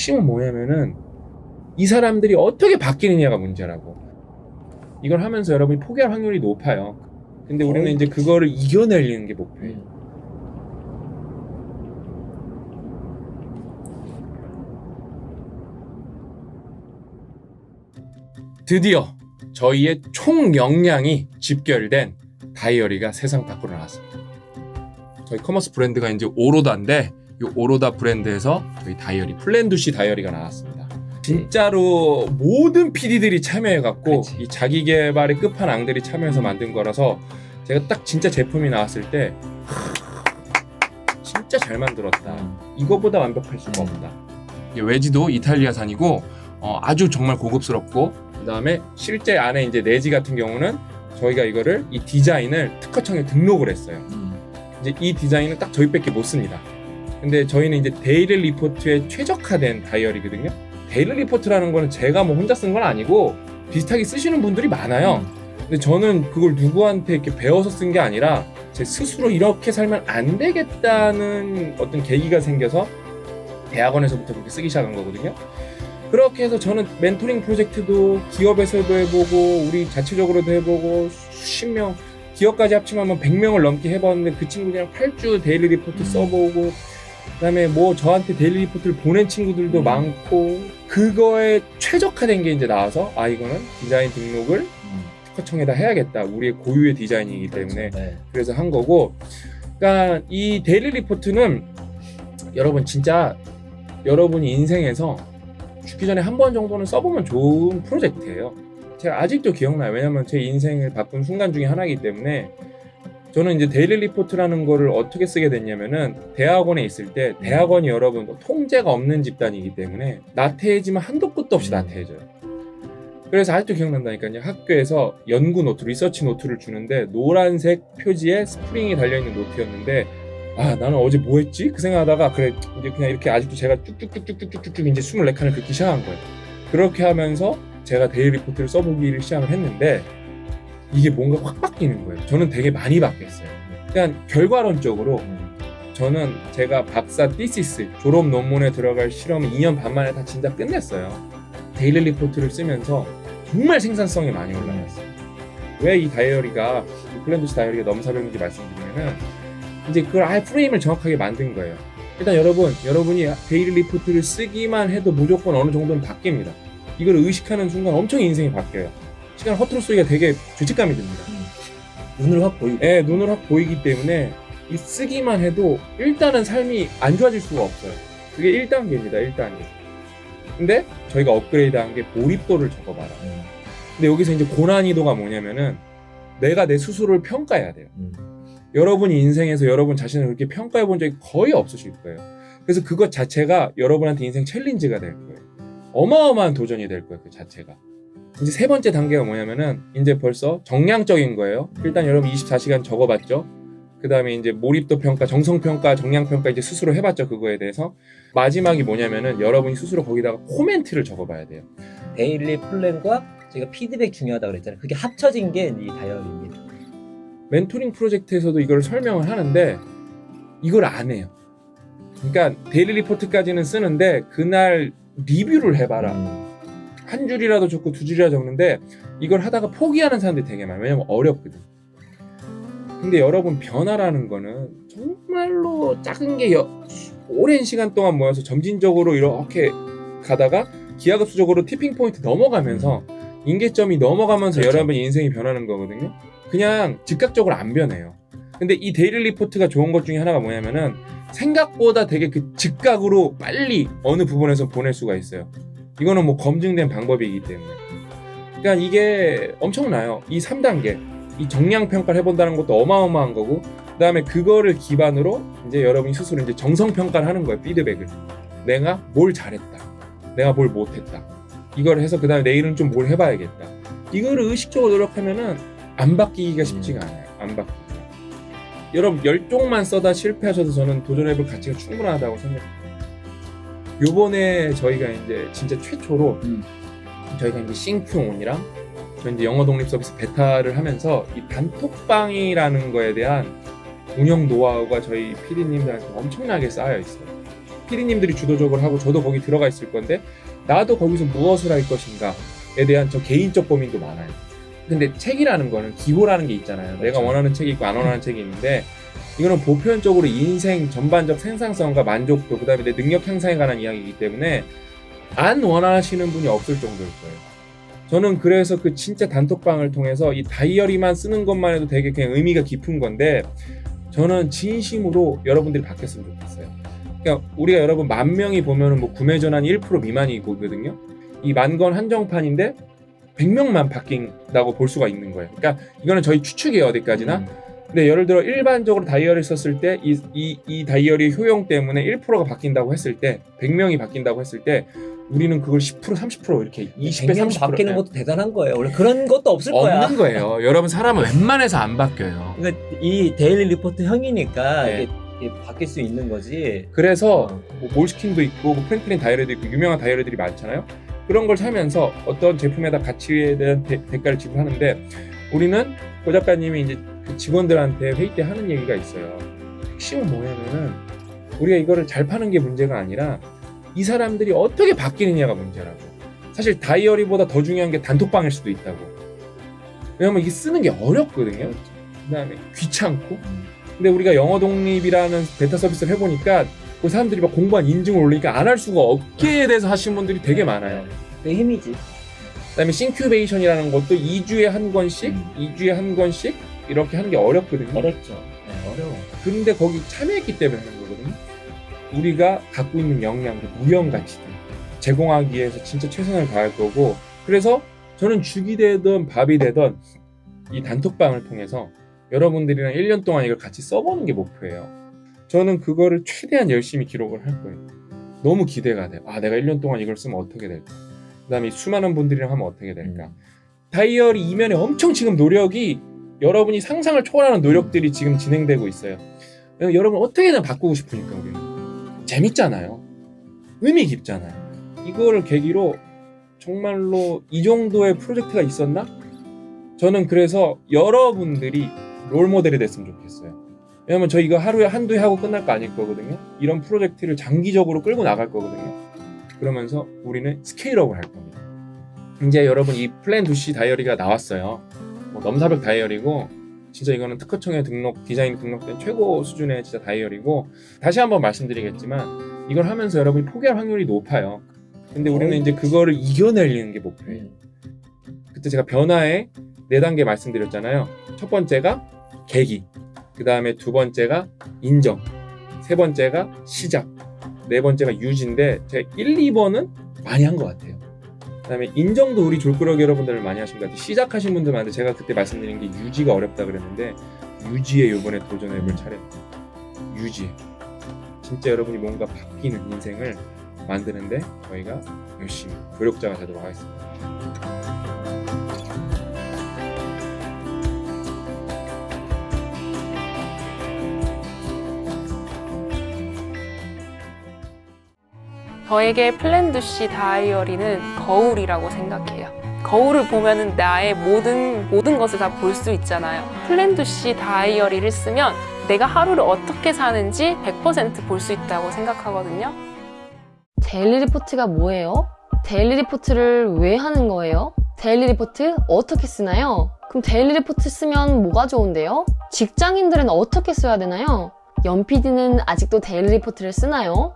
핵심은 뭐냐면은 이 사람들이 어떻게 바뀌느냐가 문제라고. 이걸 하면서 여러분이 포기할 확률이 높아요. 근데 우리는 이제 그거를 이겨내는 게 목표예요. 드디어 저희의 총 역량이 집결된 다이어리가 세상 밖으로 나왔습니다. 저희 커머스 브랜드가 이제 오로다인데 이 오로다 브랜드에서 저희 다이어리 플랜두시 다이어리가 나왔습니다. 진짜로 모든 PD들이 참여해갖고 이 자기 개발의 끝판왕들이 참여해서 만든 거라서 제가 딱 진짜 제품이 나왔을 때 진짜 잘 만들었다. 이거보다 완벽할 수가 없다. 외지도 이탈리아산이고 아주 정말 고급스럽고 그 다음에 실제 안에 이제 내지 같은 경우는 저희가 이거를 이 디자인을 특허청에 등록을 했어요. 이제 이 디자인은 딱 저희밖에 못 씁니다. 근데 저희는 이제 데일리 리포트에 최적화된 다이어리거든요. 데일리 리포트라는 거는 제가 뭐 혼자 쓴 건 아니고 비슷하게 쓰시는 분들이 많아요. 근데 저는 그걸 누구한테 이렇게 배워서 쓴 게 아니라 제 스스로 이렇게 살면 안 되겠다는 어떤 계기가 생겨서 대학원에서부터 그렇게 쓰기 시작한 거거든요. 그렇게 해서 저는 멘토링 프로젝트도 기업에서도 해보고 우리 자체적으로도 해보고 수십 명 기업까지 합치면 100명을 넘게 해봤는데 그 친구들이랑 8주 데일리 리포트 써보고 그다음에 뭐 저한테 데일리 리포트를 보낸 친구들도 많고 그거에 최적화된 게 이제 나와서 이거는 디자인 등록을 특허청에다 해야겠다. 우리의 고유의 디자인이기 때문에 그래서 한 거고 그러니까 이 데일리 리포트는 여러분 진짜 여러분이 인생에서 죽기 전에 한 번 정도는 써보면 좋은 프로젝트예요. 제가 아직도 기억나요. 왜냐면 제 인생을 바꾼 순간 중에 하나이기 때문에 저는 이제 데일리 리포트라는 거를 어떻게 쓰게 됐냐면은 대학원에 있을 때 대학원이 여러분 통제가 없는 집단이기 때문에 나태해지면 한도 끝도 없이 나태해져요. 그래서 아직도 기억난다니까요. 학교에서 연구 노트, 리서치 노트를 주는데 노란색 표지에 스프링이 달려있는 노트였는데 나는 어제 뭐 했지? 그 생각하다가 그래 이제 그냥 이렇게 아직도 제가 쭉쭉쭉쭉쭉쭉 이제 24칸을 긋기 시작한 거예요. 그렇게 하면서 제가 데일리 리포트를 써보기를 시작을 했는데 이게 뭔가 확 바뀌는 거예요. 저는 되게 많이 바뀌었어요. 그냥 결과론적으로 저는 제가 박사 티시스 졸업 논문에 들어갈 실험을 2년 반 만에 다 진짜 끝냈어요. 데일리 리포트를 쓰면서 정말 생산성이 많이 올라갔어요. 왜 이 다이어리가 플랜두시 다이어리가 넘사벽인지 말씀드리면은 이제 그걸 아예 프레임을 정확하게 만든 거예요. 일단 여러분이 데일리 리포트를 쓰기만 해도 무조건 어느 정도는 바뀝니다. 이걸 의식하는 순간 엄청 인생이 바뀌어요. 시간 허투루 쓰기가 되게 죄책감이 듭니다. 눈으로 확 보이고. 네, 눈으로 확 보이기 때문에 이 쓰기만 해도 일단은 삶이 안 좋아질 수가 없어요. 그게 1단계입니다. 1단계. 근데 저희가 업그레이드한 게 몰입도를 적어봐라. 근데 여기서 이제 고난이도가 뭐냐면은 내가 내 스스로를 평가해야 돼요. 여러분이 인생에서 여러분 자신을 그렇게 평가해 본 적이 거의 없으실 거예요. 그래서 그것 자체가 여러분한테 인생 챌린지가 될 거예요. 어마어마한 도전이 될 거예요. 그 자체가. 이제 세 번째 단계가 뭐냐면은 이제 벌써 정량적인 거예요. 일단 여러분 24시간 적어봤죠. 그 다음에 이제 몰입도 평가, 정성 평가, 정량 평가 이제 스스로 해봤죠. 그거에 대해서. 마지막이 뭐냐면은 여러분이 스스로 거기다가 코멘트를 적어봐야 돼요. 데일리 플랜과 제가 피드백 중요하다고 그랬잖아요. 그게 합쳐진 게 이 다이어리입니다. 멘토링 프로젝트에서도 이걸 설명을 하는데 이걸 안 해요. 그러니까 데일리 리포트까지는 쓰는데 그날 리뷰를 해봐라. 한 줄이라도 적고 두 줄이라도 적는데 이걸 하다가 포기하는 사람들이 되게 많아요. 왜냐면 어렵거든. 근데 여러분 변화라는 거는 정말로 작은 게 오랜 시간 동안 모여서 점진적으로 이렇게 가다가 기하급수적으로 티핑 포인트 넘어가면서 임계점이 넘어가면서 그렇죠. 여러분 인생이 변하는 거거든요. 그냥 즉각적으로 안 변해요. 근데 이 데일리 리포트가 좋은 것 중에 하나가 뭐냐면은 생각보다 되게 그 즉각으로 빨리 어느 부분에서 보낼 수가 있어요. 이거는 뭐 검증된 방법이기 때문에. 그러니까 이게 엄청나요. 이 3단계 이 정량 평가를 해본다는 것도 어마어마한 거고 그 다음에 그거를 기반으로 이제 여러분이 스스로 이제 정성 평가를 하는 거예요. 피드백을. 내가 뭘 잘했다. 내가 뭘 못했다. 이걸 해서 그 다음에 내일은 좀 뭘 해봐야겠다. 이거를 의식적으로 노력하면은 안 바뀌기가 쉽지가 않아요. 안 바뀌고. 여러분 열종만 써다 실패하셔도 저는 도전해볼 가치가 충분하다고 생각합니다. 요번에 저희가 이제 진짜 최초로 저희가 이제 싱크온이랑 저 이제 영어 독립 서비스 베타를 하면서 이 단톡방이라는 거에 대한 운영 노하우가 저희 PD님들한테 엄청나게 쌓여 있어요. 피디님들이 주도적으로 하고 저도 거기 들어가 있을 건데 나도 거기서 무엇을 할 것인가에 대한 저 개인적 고민도 많아요. 근데 책이라는 거는 기호라는 게 있잖아요. 내가 그렇죠. 원하는 책이 있고 안 원하는 책이 있는데 이거는 보편적으로 인생 전반적 생산성과 만족도 그다음에 내 능력 향상에 관한 이야기이기 때문에 안 원하시는 분이 없을 정도일 거예요. 저는 그래서 그 진짜 단톡방을 통해서 이 다이어리만 쓰는 것만 해도 되게 그냥 의미가 깊은 건데 저는 진심으로 여러분들이 바뀌었으면 좋겠어요. 그러니까 우리가 여러분 10,000명이 보면은 뭐 구매 전환 1% 미만이거든요. 이 10,000권 한정판인데 100명만 바뀐다고 볼 수가 있는 거예요. 그러니까 이거는 저희 추측이에요, 어디까지나. 근데 예를 들어 일반적으로 다이어리를 썼을 때 이 다이어리 효용 때문에 1%가 바뀐다고 했을 때 100명이 바뀐다고 했을 때 우리는 그걸 10% 30% 이렇게 20배 100명 30% 바뀌는 것도 대단한 거예요. 원래 그런 것도 없을 거야. 없는 거예요. 여러분 사람은 웬만해서 안 바뀌어요. 그러니까 이 데일리 리포트 형이니까 네. 이게 바뀔 수 있는 거지. 그래서 뭐 몰스킨도 있고 뭐 프랭클린 다이어리도 있고 유명한 다이어리들이 많잖아요. 그런 걸 사면서 어떤 제품에다 가치에 대한 대가를 지불하는데 우리는 고 작가님이 이제 그 직원들한테 회의 때 하는 얘기가 있어요. 핵심은 뭐냐면은 우리가 이거를 잘 파는 게 문제가 아니라 이 사람들이 어떻게 바뀌느냐가 문제라고. 사실 다이어리보다 더 중요한 게 단톡방일 수도 있다고. 왜냐면 이게 쓰는 게 어렵거든요. 그다음에 귀찮고. 근데 우리가 영어 독립이라는 베타 서비스를 해보니까 그 사람들이 막 공부한 인증을 올리니까 안 할 수가 없게 돼서 하시는 분들이 되게 많아요. 그 힘이지. 그다음에 싱큐베이션이라는 것도 2주에 한 권씩, 2주에 한 권씩 이렇게 하는 게 어렵거든요. 어렵죠. 네, 어려워. 그런데 거기 참여했기 때문에 하는 거거든요. 우리가 갖고 있는 역량들, 무형 가치들 제공하기 위해서 진짜 최선을 다할 거고 그래서 저는 죽이 되든 밥이 되든 이 단톡방을 통해서 여러분들이랑 1년 동안 이걸 같이 써보는 게 목표예요. 저는 그거를 최대한 열심히 기록을 할 거예요. 너무 기대가 돼요. 아, 내가 1년 동안 이걸 쓰면 어떻게 될까? 그 다음에 수많은 분들이랑 하면 어떻게 될까? 다이어리 이면에 엄청 지금 노력이 여러분이 상상을 초월하는 노력들이 지금 진행되고 있어요. 왜냐면 여러분 어떻게든 바꾸고 싶으니까 우리는. 재밌잖아요. 의미 깊잖아요. 이거를 계기로 정말로 이 정도의 프로젝트가 있었나? 저는 그래서 여러분들이 롤모델이 됐으면 좋겠어요. 왜냐면 저 이거 하루에 한두 해 하고 끝날 거 아닐 거거든요. 이런 프로젝트를 장기적으로 끌고 나갈 거거든요. 그러면서 우리는 스케일업을 할 겁니다. 이제 여러분 이 플랜 2C 다이어리가 나왔어요. 뭐 넘사벽 다이어리고 진짜 이거는 특허청에 디자인 등록된 최고 수준의 진짜 다이어리고 다시 한번 말씀드리겠지만 이걸 하면서 여러분이 포기할 확률이 높아요. 근데 우리는 이제 그거를 이겨내려는 게 목표예요. 그때 제가 변화의 4단계 말씀드렸잖아요. 첫 번째가 계기, 그 다음에 두 번째가 인정, 세 번째가 시작, 네 번째가 유지인데 제가 1, 2번은 많이 한 것 같아요. 그 다음에 인정도 우리 졸꾸러기 여러분들 많이 하신 것 같아요. 시작하신 분들 많은데 제가 그때 말씀드린 게 유지가 어렵다 그랬는데 유지에 이번에 도전해볼 차례입니다. 유지. 진짜 여러분이 뭔가 바뀌는 인생을 만드는데 저희가 열심히 조력자가 되도록 하겠습니다. 저에게 플랜2C 다이어리는 거울이라고 생각해요. 거울을 보면은 나의 모든 것을 다 볼 수 있잖아요. 플랜2C 다이어리를 쓰면 내가 하루를 어떻게 사는지 100% 볼 수 있다고 생각하거든요. 데일리 리포트가 뭐예요? 데일리 리포트를 왜 하는 거예요? 데일리 리포트 어떻게 쓰나요? 그럼 데일리 리포트 쓰면 뭐가 좋은데요? 직장인들은 어떻게 써야 되나요? 연PD는 아직도 데일리 리포트를 쓰나요?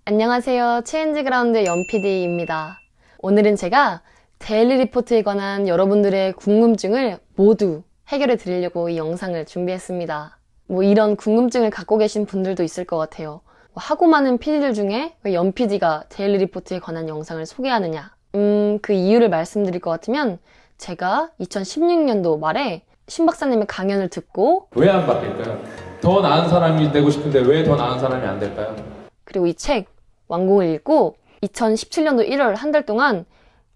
안녕하세요. 체인지그라운드 연PD입니다. 오늘은 제가 데일리 리포트에 관한 여러분들의 궁금증을 모두 해결해 드리려고 이 영상을 준비했습니다. 뭐 이런 궁금증을 갖고 계신 분들도 있을 것 같아요. 하고 많은 PD들 중에 왜 연PD가 데일리 리포트에 관한 영상을 소개하느냐? 그 이유를 말씀드릴 것 같으면 제가 2016년도 말에 신 박사님의 강연을 듣고 왜 안 바뀔까요? 더 나은 사람이 되고 싶은데 왜 더 나은 사람이 안 될까요? 그리고 이 책 완공을 읽고 2017년도 1월 한 달 동안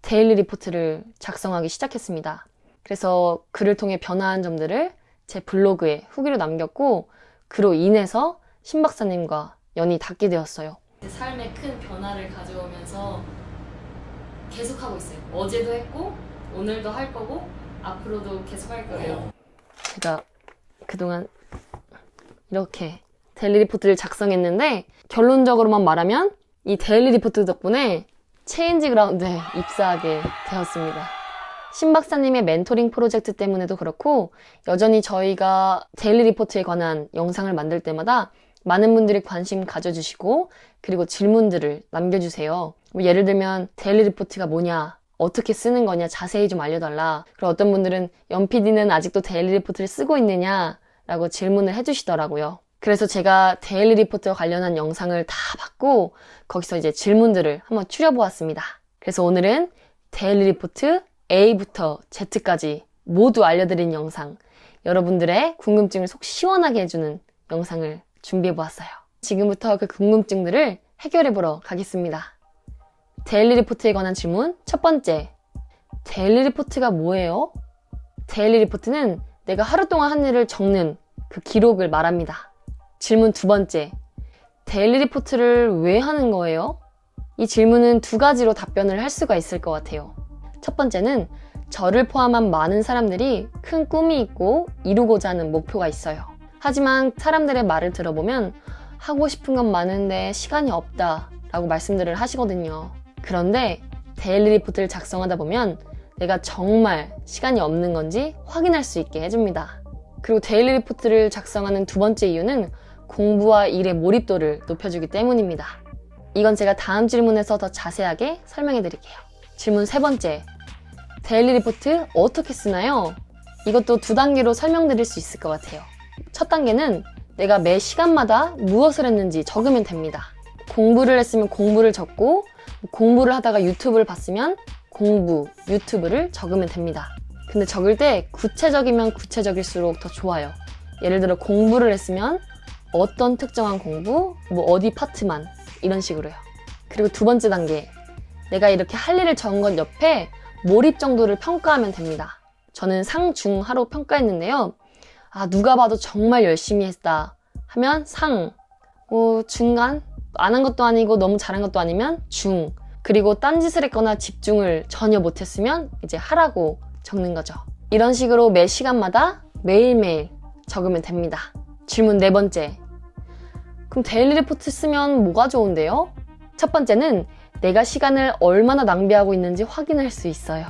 데일리 리포트를 작성하기 시작했습니다. 그래서 글을 통해 변화한 점들을 제 블로그에 후기로 남겼고 그로 인해서 신 박사님과 연이 닿게 되었어요. 제 삶에 큰 변화를 가져오면서 계속하고 있어요. 어제도 했고 오늘도 할 거고 앞으로도 계속 할 거예요. 제가 그동안 이렇게 데일리 리포트를 작성했는데 결론적으로만 말하면 이 데일리 리포트 덕분에 체인지 그라운드에 입사하게 되었습니다. 신 박사님의 멘토링 프로젝트 때문에도 그렇고 여전히 저희가 데일리 리포트에 관한 영상을 만들 때마다 많은 분들이 관심 가져주시고 그리고 질문들을 남겨주세요. 뭐 예를 들면 데일리 리포트가 뭐냐, 어떻게 쓰는 거냐 자세히 좀 알려달라. 그리고 어떤 분들은 연PD는 아직도 데일리 리포트를 쓰고 있느냐 라고 질문을 해주시더라고요. 그래서 제가 데일리 리포트와 관련한 영상을 다 봤고 거기서 이제 질문들을 한번 추려보았습니다. 그래서 오늘은 데일리 리포트 A부터 Z까지 모두 알려드린 영상, 여러분들의 궁금증을 속 시원하게 해주는 영상을 준비해보았어요. 지금부터 그 궁금증들을 해결해보러 가겠습니다. 데일리 리포트에 관한 질문 첫 번째, 데일리 리포트가 뭐예요? 데일리 리포트는 내가 하루 동안 한 일을 적는 그 기록을 말합니다. 질문 두 번째, 데일리 리포트를 왜 하는 거예요? 이 질문은 두 가지로 답변을 할 수가 있을 것 같아요. 첫 번째는 저를 포함한 많은 사람들이 큰 꿈이 있고 이루고자 하는 목표가 있어요. 하지만 사람들의 말을 들어보면 하고 싶은 건 많은데 시간이 없다 라고 말씀들을 하시거든요. 그런데 데일리 리포트를 작성하다 보면 내가 정말 시간이 없는 건지 확인할 수 있게 해줍니다. 그리고 데일리 리포트를 작성하는 두 번째 이유는 공부와 일의 몰입도를 높여주기 때문입니다. 이건 제가 다음 질문에서 더 자세하게 설명해 드릴게요. 질문 세 번째, 데일리 리포트 어떻게 쓰나요? 이것도 두 단계로 설명드릴 수 있을 것 같아요. 첫 단계는 내가 매 시간마다 무엇을 했는지 적으면 됩니다. 공부를 했으면 공부를 적고, 공부를 하다가 유튜브를 봤으면 공부, 유튜브를 적으면 됩니다. 근데 적을 때 구체적이면 구체적일수록 더 좋아요. 예를 들어 공부를 했으면 어떤 특정한 공부, 뭐 어디 파트만, 이런 식으로요. 그리고 두 번째 단계, 내가 이렇게 할 일을 적은 것 옆에 몰입 정도를 평가하면 됩니다. 저는 상, 중, 하로 평가했는데요. 누가 봐도 정말 열심히 했다 하면 상, 중간, 안 한 것도 아니고 너무 잘한 것도 아니면 중, 그리고 딴짓을 했거나 집중을 전혀 못했으면 이제 하라고 적는 거죠. 이런 식으로 매 시간마다 매일매일 적으면 됩니다. 질문 네 번째, 그럼 데일리 리포트 쓰면 뭐가 좋은데요? 첫 번째는 내가 시간을 얼마나 낭비하고 있는지 확인할 수 있어요.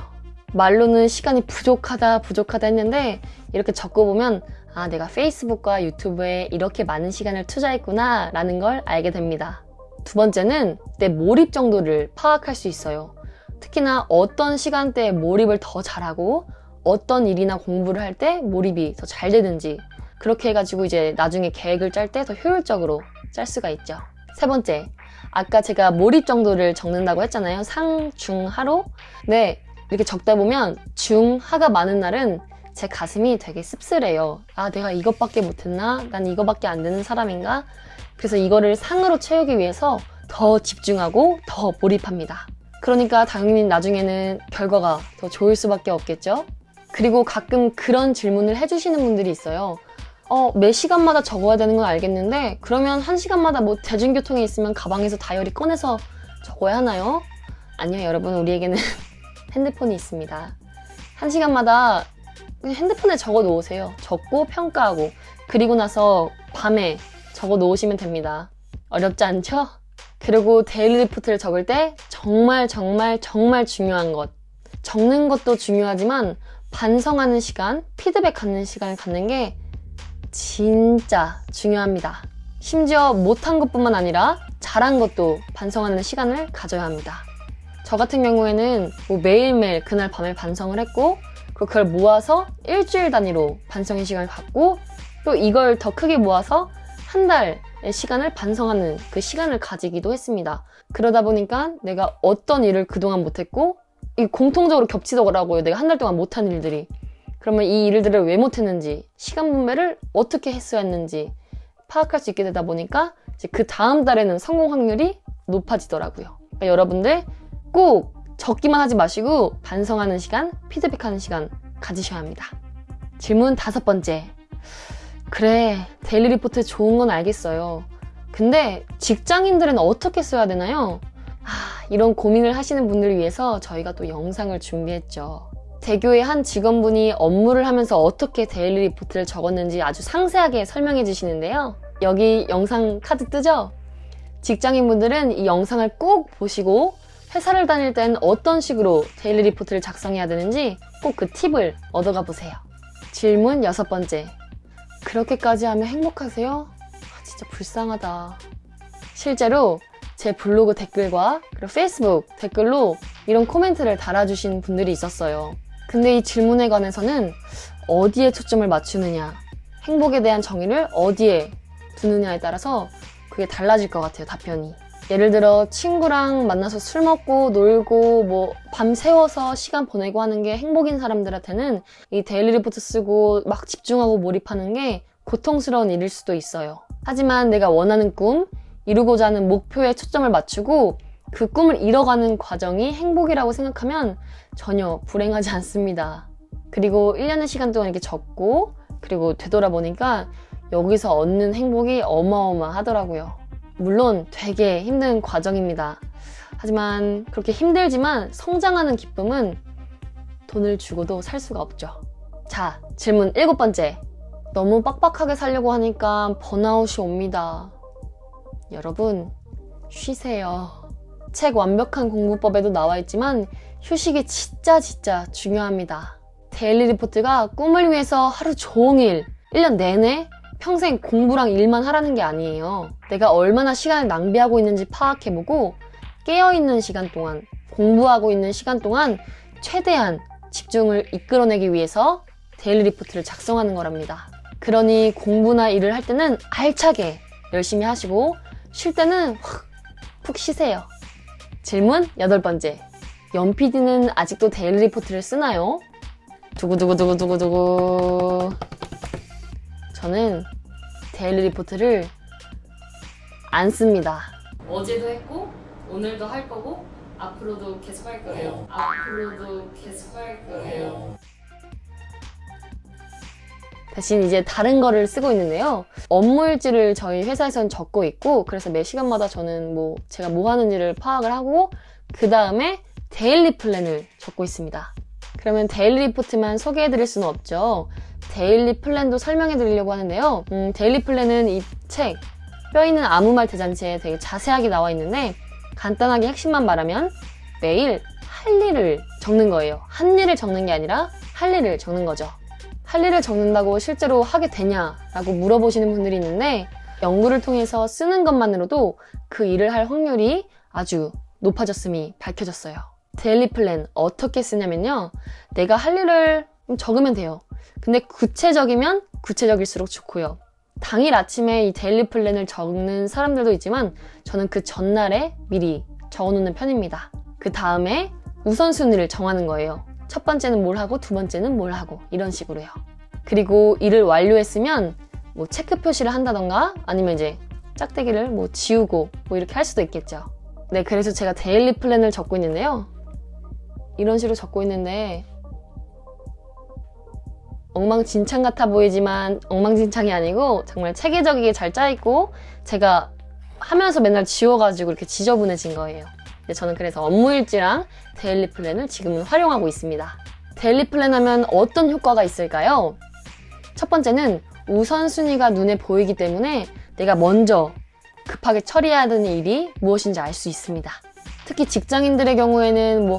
말로는 시간이 부족하다 했는데 이렇게 적어보면 내가 페이스북과 유튜브에 이렇게 많은 시간을 투자했구나 라는 걸 알게 됩니다. 두 번째는 내 몰입 정도를 파악할 수 있어요. 특히나 어떤 시간대에 몰입을 더 잘하고 어떤 일이나 공부를 할 때 몰입이 더 잘 되는지, 그렇게 해가지고 이제 나중에 계획을 짤 때 더 효율적으로 짤 수가 있죠. 세 번째, 아까 제가 몰입 정도를 적는다고 했잖아요. 상, 중, 하로. 네, 이렇게 적다 보면 중, 하가 많은 날은 제 가슴이 되게 씁쓸해요. 내가 이것밖에 못했나? 난 이거밖에 안 되는 사람인가? 그래서 이거를 상으로 채우기 위해서 더 집중하고 더 몰입합니다. 그러니까 당연히 나중에는 결과가 더 좋을 수밖에 없겠죠? 그리고 가끔 그런 질문을 해주시는 분들이 있어요. 매 시간마다 적어야 되는 건 알겠는데 그러면 한 시간마다 뭐 대중교통에 있으면 가방에서 다이어리 꺼내서 적어야 하나요? 아니요, 여러분, 우리에게는 핸드폰이 있습니다. 한 시간마다 그냥 핸드폰에 적어 놓으세요. 적고 평가하고, 그리고 나서 밤에 적어 놓으시면 됩니다. 어렵지 않죠? 그리고 데일리 리포트를 적을 때 정말 중요한 것, 적는 것도 중요하지만 반성하는 시간, 피드백 갖는 시간을 갖는 게 진짜 중요합니다. 심지어 못한 것뿐만 아니라 잘한 것도 반성하는 시간을 가져야 합니다. 저 같은 경우에는 뭐 매일매일 그날 밤에 반성을 했고, 그리고 그걸 모아서 일주일 단위로 반성의 시간을 갖고, 또 이걸 더 크게 모아서 한 달의 시간을 반성하는 그 시간을 가지기도 했습니다. 그러다 보니까 내가 어떤 일을 그동안 못했고, 이 공통적으로 겹치더라고요. 내가 한 달 동안 못한 일들이. 그러면 이 일들을 왜 못했는지, 시간 분배를 어떻게 했어야 했는지 파악할 수 있게 되다 보니까 이제 그 다음 달에는 성공 확률이 높아지더라고요. 그러니까 여러분들 꼭 적기만 하지 마시고 반성하는 시간, 피드백하는 시간 가지셔야 합니다. 질문 다섯 번째. 그래, 데일리 리포트 좋은 건 알겠어요. 근데 직장인들은 어떻게 써야 되나요? 이런 고민을 하시는 분들을 위해서 저희가 또 영상을 준비했죠. 대교의 한 직원분이 업무를 하면서 어떻게 데일리 리포트를 적었는지 아주 상세하게 설명해 주시는데요. 여기 영상 카드 뜨죠? 직장인분들은 이 영상을 꼭 보시고 회사를 다닐 땐 어떤 식으로 데일리 리포트를 작성해야 되는지 꼭 그 팁을 얻어가 보세요. 질문 6번째. 그렇게까지 하면 행복하세요? 진짜 불쌍하다. 실제로 제 블로그 댓글과 그리고 페이스북 댓글로 이런 코멘트를 달아주신 분들이 있었어요. 근데 이 질문에 관해서는 어디에 초점을 맞추느냐, 행복에 대한 정의를 어디에 두느냐에 따라서 그게 달라질 것 같아요, 답변이. 예를 들어 친구랑 만나서 술 먹고 놀고 뭐 밤 새워서 시간 보내고 하는 게 행복인 사람들한테는 이 데일리 리포트 쓰고 막 집중하고 몰입하는 게 고통스러운 일일 수도 있어요. 하지만 내가 원하는 꿈, 이루고자 하는 목표에 초점을 맞추고 그 꿈을 이뤄가는 과정이 행복이라고 생각하면 전혀 불행하지 않습니다. 그리고 1년의 시간 동안 이렇게 적고 그리고 되돌아보니까 여기서 얻는 행복이 어마어마하더라고요. 물론 되게 힘든 과정입니다. 하지만 그렇게 힘들지만 성장하는 기쁨은 돈을 주고도 살 수가 없죠. 자, 질문 7번째. 너무 빡빡하게 살려고 하니까 번아웃이 옵니다. 여러분, 쉬세요. 책 완벽한 공부법에도 나와 있지만 휴식이 진짜 중요합니다. 데일리 리포트가 꿈을 위해서 하루 종일 1년 내내 평생 공부랑 일만 하라는 게 아니에요. 내가 얼마나 시간을 낭비하고 있는지 파악해보고 깨어있는 시간 동안, 공부하고 있는 시간 동안 최대한 집중을 이끌어내기 위해서 데일리 리포트를 작성하는 거랍니다. 그러니 공부나 일을 할 때는 알차게 열심히 하시고 쉴 때는 푹 쉬세요. 질문 8번째. 연PD는 아직도 데일리 리포트를 쓰나요? 두구두구두구두구두구. 저는 데일리 리포트를 안 씁니다. 어제도 했고 오늘도 할 거고 앞으로도 계속 할 거예요. 앞으로도 계속 할 거예요. 대신 이제 다른 거를 쓰고 있는데요. 업무 일지를 저희 회사에서는 적고 있고 그래서 매 시간마다 저는 제가 뭐 하는지를 파악을 하고 그 다음에 데일리 플랜을 적고 있습니다. 그러면 데일리 리포트만 소개해드릴 수는 없죠. 데일리 플랜도 설명해드리려고 하는데요. 데일리 플랜은 이 책 뼈 있는 아무 말 대잔치에 되게 자세하게 나와 있는데 간단하게 핵심만 말하면 매일 할 일을 적는 거예요. 한 일을 적는 게 아니라 할 일을 적는 거죠. 할 일을 적는다고 실제로 하게 되냐라고 물어보시는 분들이 있는데 연구를 통해서 쓰는 것만으로도 그 일을 할 확률이 아주 높아졌음이 밝혀졌어요. 데일리 플랜 어떻게 쓰냐면요. 내가 할 일을 적으면 돼요. 근데 구체적이면 구체적일수록 좋고요. 당일 아침에 이 데일리 플랜을 적는 사람들도 있지만 저는 그 전날에 미리 적어놓는 편입니다. 그 다음에 우선순위를 정하는 거예요. 첫 번째는 뭘 하고 두 번째는 뭘 하고 이런 식으로요. 그리고 일을 완료했으면 체크 표시를 한다던가 아니면 이제 짝대기를 지우고 이렇게 할 수도 있겠죠. 네, 그래서 제가 데일리 플랜을 적고 있는데요. 이런 식으로 적고 있는데 엉망진창 같아 보이지만 엉망진창이 아니고 정말 체계적이게 잘 짜있고 제가 하면서 맨날 지워가지고 이렇게 지저분해진 거예요. 근데 저는 그래서 업무일지랑 데일리 플랜을 지금은 활용하고 있습니다. 데일리 플랜 하면 어떤 효과가 있을까요? 첫 번째는 우선순위가 눈에 보이기 때문에 내가 먼저 급하게 처리해야 되는 일이 무엇인지 알 수 있습니다. 특히 직장인들의 경우에는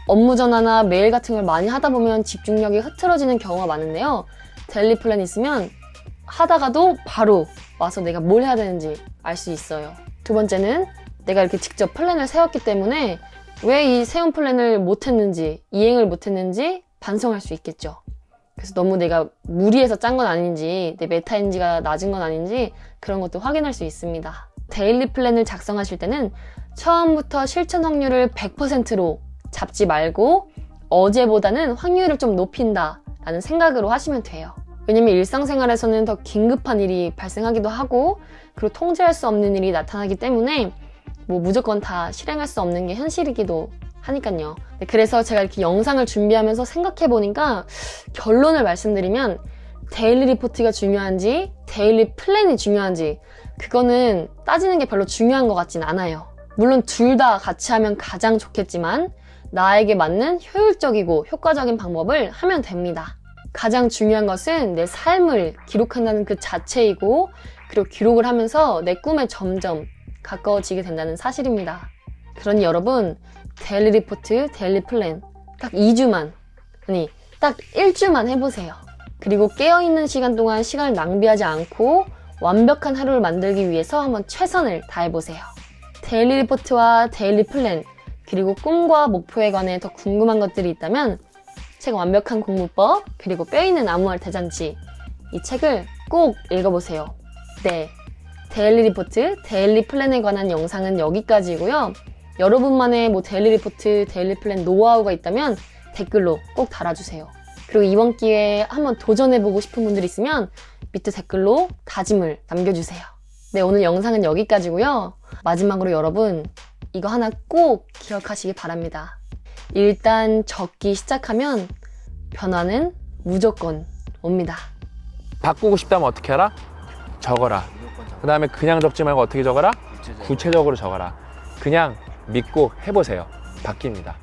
업무 전화나 메일 같은 걸 많이 하다 보면 집중력이 흐트러지는 경우가 많은데요. 데일리 플랜 있으면 하다가도 바로 와서 내가 뭘 해야 되는지 알 수 있어요. 두 번째는 내가 이렇게 직접 플랜을 세웠기 때문에 왜 이 세운 플랜을 못했는지, 이행을 못했는지 반성할 수 있겠죠. 그래서 너무 내가 무리해서 짠 건 아닌지, 내 메타인지가 낮은 건 아닌지 그런 것도 확인할 수 있습니다. 데일리 플랜을 작성하실 때는 처음부터 실천 확률을 100%로 잡지 말고 어제보다는 확률을 좀 높인다 라는 생각으로 하시면 돼요. 왜냐면 일상생활에서는 더 긴급한 일이 발생하기도 하고 그리고 통제할 수 없는 일이 나타나기 때문에 무조건 다 실행할 수 없는 게 현실이기도 하니까요. 그래서 제가 이렇게 영상을 준비하면서 생각해보니까 결론을 말씀드리면 데일리 리포트가 중요한지 데일리 플랜이 중요한지 그거는 따지는 게 별로 중요한 것 같진 않아요. 물론 둘 다 같이 하면 가장 좋겠지만 나에게 맞는 효율적이고 효과적인 방법을 하면 됩니다. 가장 중요한 것은 내 삶을 기록한다는 그 자체이고, 그리고 기록을 하면서 내 꿈에 점점 가까워지게 된다는 사실입니다. 그러니 여러분, 데일리 리포트, 데일리 플랜 딱 2주만, 아니 딱 1주만 해보세요. 그리고 깨어있는 시간 동안 시간을 낭비하지 않고 완벽한 하루를 만들기 위해서 한번 최선을 다해보세요. 데일리 리포트와 데일리 플랜, 그리고 꿈과 목표에 관해 더 궁금한 것들이 있다면 책 완벽한 공부법, 그리고 뼈있는 나무알 대잔치, 이 책을 꼭 읽어보세요. 네, 데일리 리포트, 데일리 플랜에 관한 영상은 여기까지고요. 여러분만의 데일리 리포트, 데일리 플랜 노하우가 있다면 댓글로 꼭 달아주세요. 그리고 이번 기회에 한번 도전해보고 싶은 분들 있으면 밑에 댓글로 다짐을 남겨주세요. 네, 오늘 영상은 여기까지고요. 마지막으로 여러분, 이거 하나 꼭 기억하시기 바랍니다. 일단 적기 시작하면 변화는 무조건 옵니다. 바꾸고 싶다면 어떻게 하라? 적어라. 그 다음에 그냥 적지 말고 어떻게 적어라? 구체적으로 적어라. 그냥 믿고 해보세요. 바뀝니다.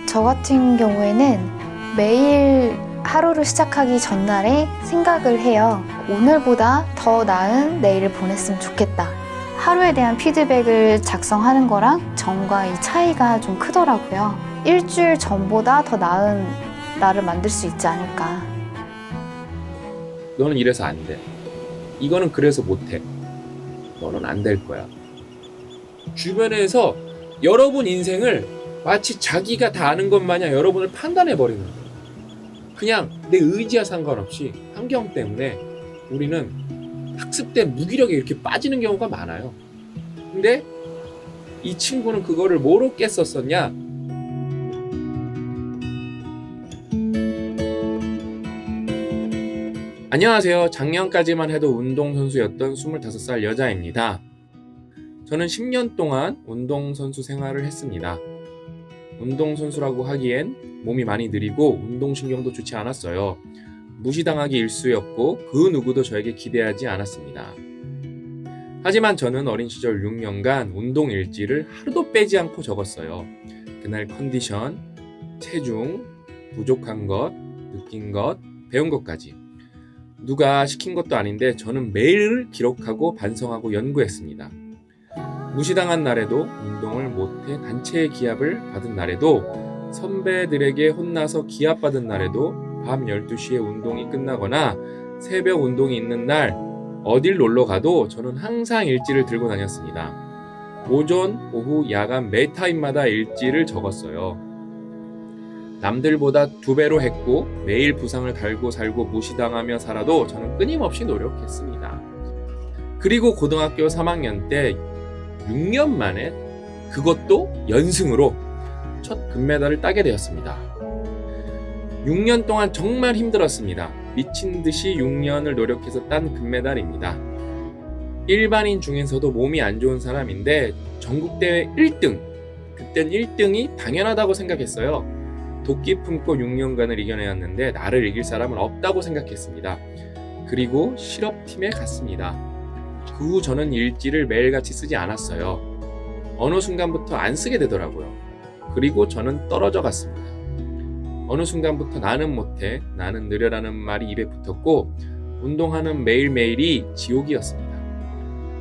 저 같은 경우에는 매일 하루를 시작하기 전날에 생각을 해요. 오늘보다 더 나은 내일을 보냈으면 좋겠다. 하루에 대한 피드백을 작성하는 거랑 전과 이 차이가 좀 크더라고요. 일주일 전보다 더 나은 나를 만들 수 있지 않을까. 너는 이래서 안 돼. 이거는 그래서 못해. 너는 안 될 거야. 주변에서 여러분 인생을 마치 자기가 다 아는 것 마냥 여러분을 판단해버리는 거예요. 그냥 내 의지와 상관없이 환경 때문에 우리는 학습된 무기력에 이렇게 빠지는 경우가 많아요. 근데 이 친구는 그거를 뭐로 깼었었냐? 안녕하세요. 작년까지만 해도 운동선수였던 25살 여자입니다. 저는 10년 동안 운동선수 생활을 했습니다. 운동선수라고 하기엔 몸이 많이 느리고 운동신경도 좋지 않았어요. 무시당하기 일쑤였고 그 누구도 저에게 기대하지 않았습니다. 하지만 저는 어린 시절 6년간 운동 일지를 하루도 빼지 않고 적었어요. 그날 컨디션, 체중, 부족한 것, 느낀 것, 배운 것까지. 누가 시킨 것도 아닌데 저는 매일 기록하고 반성하고 연구했습니다. 무시당한 날에도, 운동을 못해 단체의 기합을 받은 날에도, 선배들에게 혼나서 기합받은 날에도, 밤 12시에 운동이 끝나거나 새벽 운동이 있는 날 어딜 놀러 가도 저는 항상 일지를 들고 다녔습니다. 오전, 오후, 야간 매 타임마다 일지를 적었어요. 남들보다 2배로 했고 매일 부상을 달고 살고 무시당하며 살아도 저는 끊임없이 노력했습니다. 그리고 고등학교 3학년 때 6년 만에, 그것도 연승으로 첫 금메달을 따게 되었습니다. 6년 동안 정말 힘들었습니다. 미친 듯이 6년을 노력해서 딴 금메달입니다. 일반인 중에서도 몸이 안 좋은 사람인데 전국대회 1등, 그땐 1등이 당연하다고 생각했어요. 도끼 품고 6년간을 이겨내었는데 나를 이길 사람은 없다고 생각했습니다. 그리고 실업팀에 갔습니다. 그 후 저는 일지를 매일같이 쓰지 않았어요. 어느 순간부터 안 쓰게 되더라고요. 그리고 저는 떨어져 갔습니다. 어느 순간부터 나는 못해, 나는 느려라는 말이 입에 붙었고 운동하는 매일매일이 지옥이었습니다.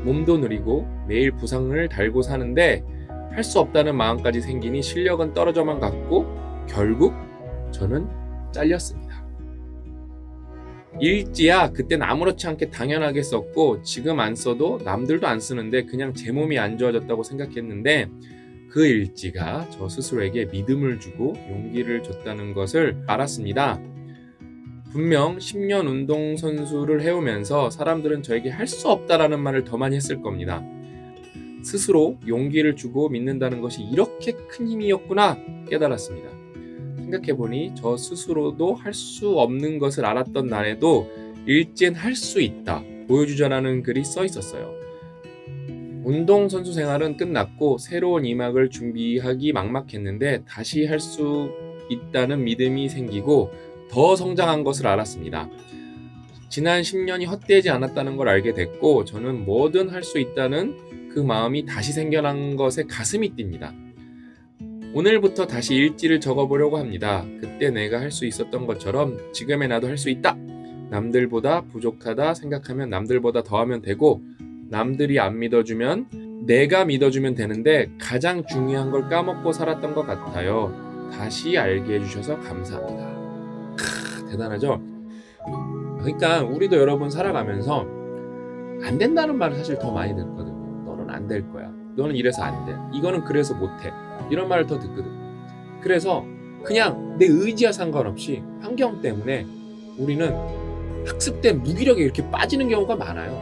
몸도 느리고 매일 부상을 달고 사는데 할 수 없다는 마음까지 생기니 실력은 떨어져만 갔고 결국 저는 잘렸습니다. 일지야 그땐 아무렇지 않게 당연하게 썼고 지금 안 써도 남들도 안 쓰는데 그냥 제 몸이 안 좋아졌다고 생각했는데 그 일지가 저 스스로에게 믿음을 주고 용기를 줬다는 것을 알았습니다. 분명 10년 운동선수를 해오면서 사람들은 저에게 할 수 없다라는 말을 더 많이 했을 겁니다. 스스로 용기를 주고 믿는다는 것이 이렇게 큰 힘이었구나 깨달았습니다. 생각해보니 저 스스로도 할 수 없는 것을 알았던 날에도 일젠 할 수 있다 보여주자라는 글이 써 있었어요. 운동선수 생활은 끝났고 새로운 2막을 준비하기 막막했는데 다시 할 수 있다는 믿음이 생기고 더 성장한 것을 알았습니다. 지난 10년이 헛되지 않았다는 걸 알게 됐고 저는 뭐든 할 수 있다는 그 마음이 다시 생겨난 것에 가슴이 뜁니다. 오늘부터 다시 일지를 적어보려고 합니다. 그때 내가 할 수 있었던 것처럼 지금의 나도 할 수 있다. 남들보다 부족하다 생각하면 남들보다 더하면 되고 남들이 안 믿어주면 내가 믿어주면 되는데 가장 중요한 걸 까먹고 살았던 것 같아요. 다시 알게 해주셔서 감사합니다. 대단하죠? 그러니까 우리도 여러분 살아가면서 안 된다는 말을 사실 더 많이 듣거든요. 너는 안 될 거야. 너는 이래서 안 돼. 이거는 그래서 못해. 이런 말을 더 듣거든. 그래서 그냥 내 의지와 상관없이 환경 때문에 우리는 학습된 무기력에 이렇게 빠지는 경우가 많아요.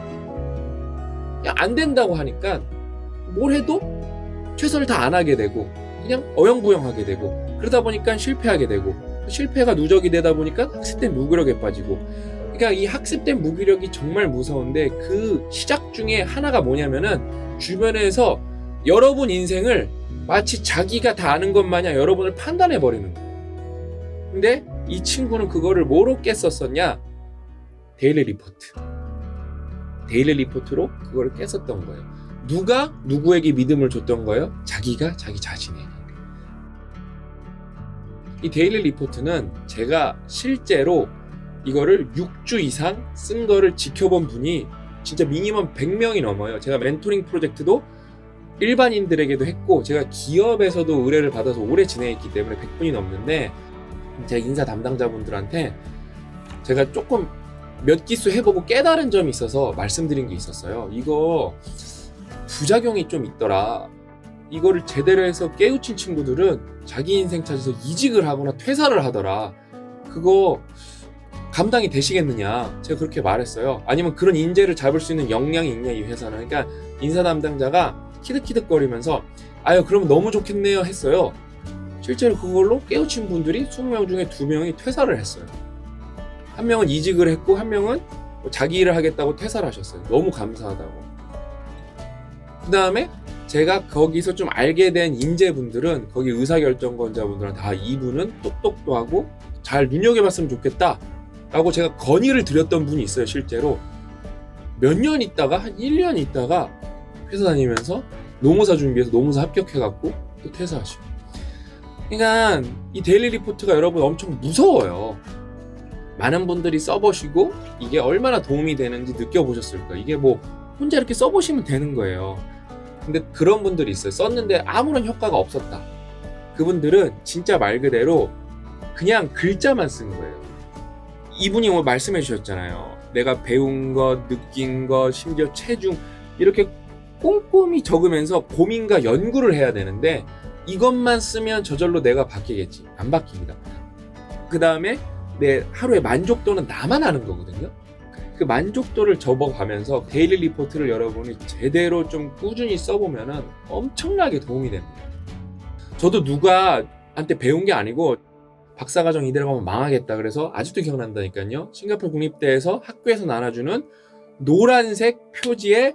그냥 안 된다고 하니까 뭘 해도 최선을 다 안 하게 되고 그냥 어영부영하게 되고 그러다 보니까 실패하게 되고 실패가 누적이 되다 보니까 학습된 무기력에 빠지고 그러니까 이 학습된 무기력이 정말 무서운데 그 시작 중에 하나가 뭐냐면은 주변에서 여러분 인생을 마치 자기가 다 아는 것 마냥 여러분을 판단해 버리는 거예요. 근데 이 친구는 그거를 뭐로 깼었었냐? 데일리 리포트. 데일리 리포트로 그거를 깼었던 거예요. 누가 누구에게 믿음을 줬던 거예요? 자기가 자기 자신에게. 이 데일리 리포트는 제가 실제로 이거를 6주 이상 쓴 거를 지켜본 분이 진짜 미니멈 100명이 넘어요. 제가 멘토링 프로젝트도 일반인들에게도 했고 제가 기업에서도 의뢰를 받아서 오래 진행했기 때문에 100분이 넘는데 제가 인사 담당자분들한테 제가 조금 몇 기수 해보고 깨달은 점이 있어서 말씀드린 게 있었어요. 이거 부작용이 좀 있더라. 이거를 제대로 해서 깨우친 친구들은 자기 인생 찾아서 이직을 하거나 퇴사를 하더라. 그거 감당이 되시겠느냐? 제가 그렇게 말했어요. 아니면 그런 인재를 잡을 수 있는 역량이 있냐 이 회사는. 그러니까 인사 담당자가 키득키득거리면서 아유 그러면 너무 좋겠네요 했어요. 실제로 그걸로 깨우친 분들이 20명 중에 2명이 퇴사를 했어요. 한 명은 이직을 했고 한 명은 자기 일을 하겠다고 퇴사를 하셨어요. 너무 감사하다고. 그 다음에 제가 거기서 좀 알게 된 인재분들은 거기 의사결정권자분들한테 아 이분은 똑똑도 하고 잘 눈여겨봤으면 좋겠다 라고 제가 건의를 드렸던 분이 있어요. 실제로 몇 년 있다가 한 1년 있다가 회사 다니면서 노무사 준비해서 노무사 합격해갖고 또 퇴사하시고. 그러니까 이 데일리 리포트가 여러분 엄청 무서워요. 많은 분들이 써보시고 이게 얼마나 도움이 되는지 느껴보셨을 거예요. 이게 뭐 혼자 이렇게 써보시면 되는 거예요. 근데 그런 분들이 있어요. 썼는데 아무런 효과가 없었다. 그분들은 진짜 말 그대로 그냥 글자만 쓴 거예요. 이분이 오늘 말씀해 주셨잖아요. 내가 배운 것, 느낀 것, 심지어 체중 이렇게 꼼꼼히 적으면서 고민과 연구를 해야 되는데 이것만 쓰면 저절로 내가 바뀌겠지. 안 바뀝니다. 그 다음에 내 하루의 만족도는 나만 아는 거거든요. 그 만족도를 접어가면서 데일리 리포트를 여러분이 제대로 좀 꾸준히 써보면은 엄청나게 도움이 됩니다. 저도 누가한테 배운 게 아니고 박사과정 이대로 가면 망하겠다 그래서 아직도 기억난다니까요. 싱가포르 국립대에서 학교에서 나눠주는 노란색 표지에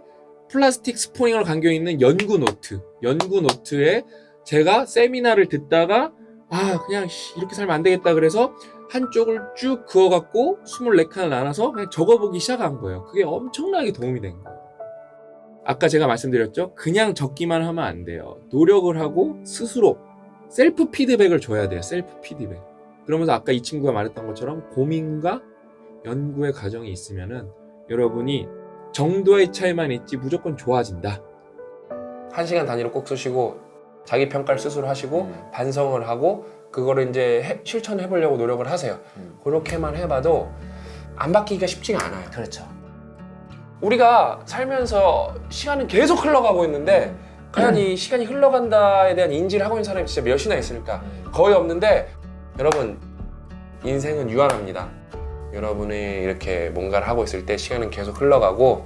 플라스틱 스포닝으로 감겨있는 연구 노트에 제가 세미나를 듣다가 아 그냥 이렇게 살면 안 되겠다 그래서 한쪽을 쭉 그어갖고 24칸을 나눠서 그냥 적어보기 시작한 거예요. 그게 엄청나게 도움이 된 거예요. 아까 제가 말씀드렸죠? 그냥 적기만 하면 안 돼요. 노력을 하고 스스로 셀프 피드백을 줘야 돼요. 셀프 피드백. 그러면서 아까 이 친구가 말했던 것처럼 고민과 연구의 과정이 있으면은 여러분이 정도의 차이만 있지 무조건 좋아진다. 1시간 단위로 꼭 쓰시고 자기 평가를 스스로 하시고 반성을 하고 그거를 이제 실천해 보려고 노력을 하세요. 그렇게만 해봐도 안 바뀌기가 쉽지가 않아요. 그렇죠. 우리가 살면서 시간은 계속 흘러가고 있는데 과연 이 시간이 흘러간다에 대한 인지를 하고 있는 사람이 진짜 몇이나 있을까? 거의 없는데 여러분 인생은 유한합니다. 여러분이 이렇게 뭔가를 하고 있을 때 시간은 계속 흘러가고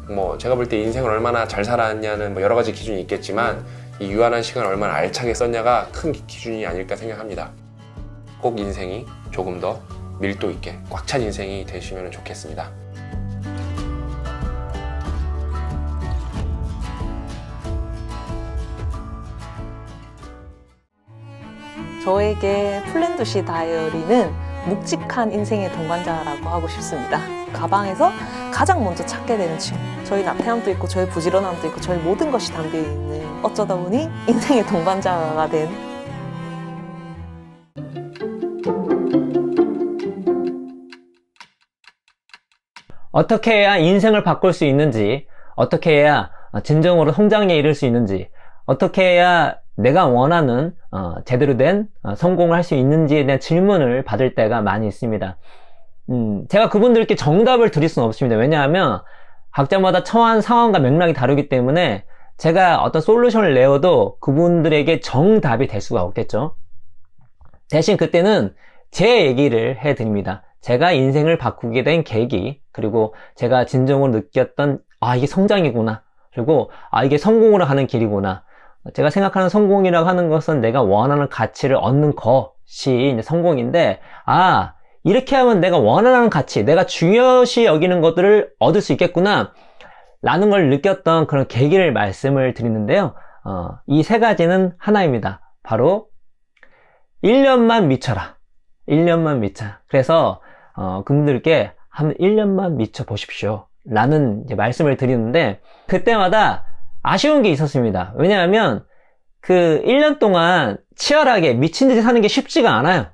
뭐 제가 볼 때 인생을 얼마나 잘 살았냐는 뭐 여러 가지 기준이 있겠지만 이 유한한 시간을 얼마나 알차게 썼냐가 큰 기준이 아닐까 생각합니다. 꼭 인생이 조금 더 밀도 있게 꽉 찬 인생이 되시면 좋겠습니다. 저에게 플랜도시 다이어리는 묵직한 인생의 동반자라고 하고 싶습니다. 가방에서 가장 먼저 찾게 되는 친구. 저희 나태함도 있고 저희 부지런함도 있고 저희 모든 것이 담겨있는, 어쩌다 보니 인생의 동반자가 된 어떻게 해야 인생을 바꿀 수 있는지, 어떻게 해야 진정으로 성장에 이를 수 있는지, 어떻게 해야 내가 원하는 제대로 된 성공을 할 수 있는지에 대한 질문을 받을 때가 많이 있습니다. 제가 그분들께 정답을 드릴 수는 없습니다. 왜냐하면 각자마다 처한 상황과 맥락이 다르기 때문에 제가 어떤 솔루션을 내어도 그분들에게 정답이 될 수가 없겠죠. 대신 그때는 제 얘기를 해드립니다. 제가 인생을 바꾸게 된 계기, 그리고 제가 진정으로 느꼈던 이게 성장이구나, 그리고 이게 성공으로 가는 길이구나. 제가 생각하는 성공이라고 하는 것은 내가 원하는 가치를 얻는 것이 이제 성공인데, 이렇게 하면 내가 원하는 가치, 내가 중요시 여기는 것들을 얻을 수 있겠구나 라는 걸 느꼈던 그런 계기를 말씀을 드리는데요. 이 세 가지는 하나입니다. 바로 1년만 미쳐라. 1년만 미쳐. 그래서 그분들께 한 1년만 미쳐 보십시오 라는 이제 말씀을 드리는데, 그때마다 아쉬운 게 있었습니다. 왜냐하면 그 1년 동안 치열하게 미친 듯이 사는 게 쉽지가 않아요.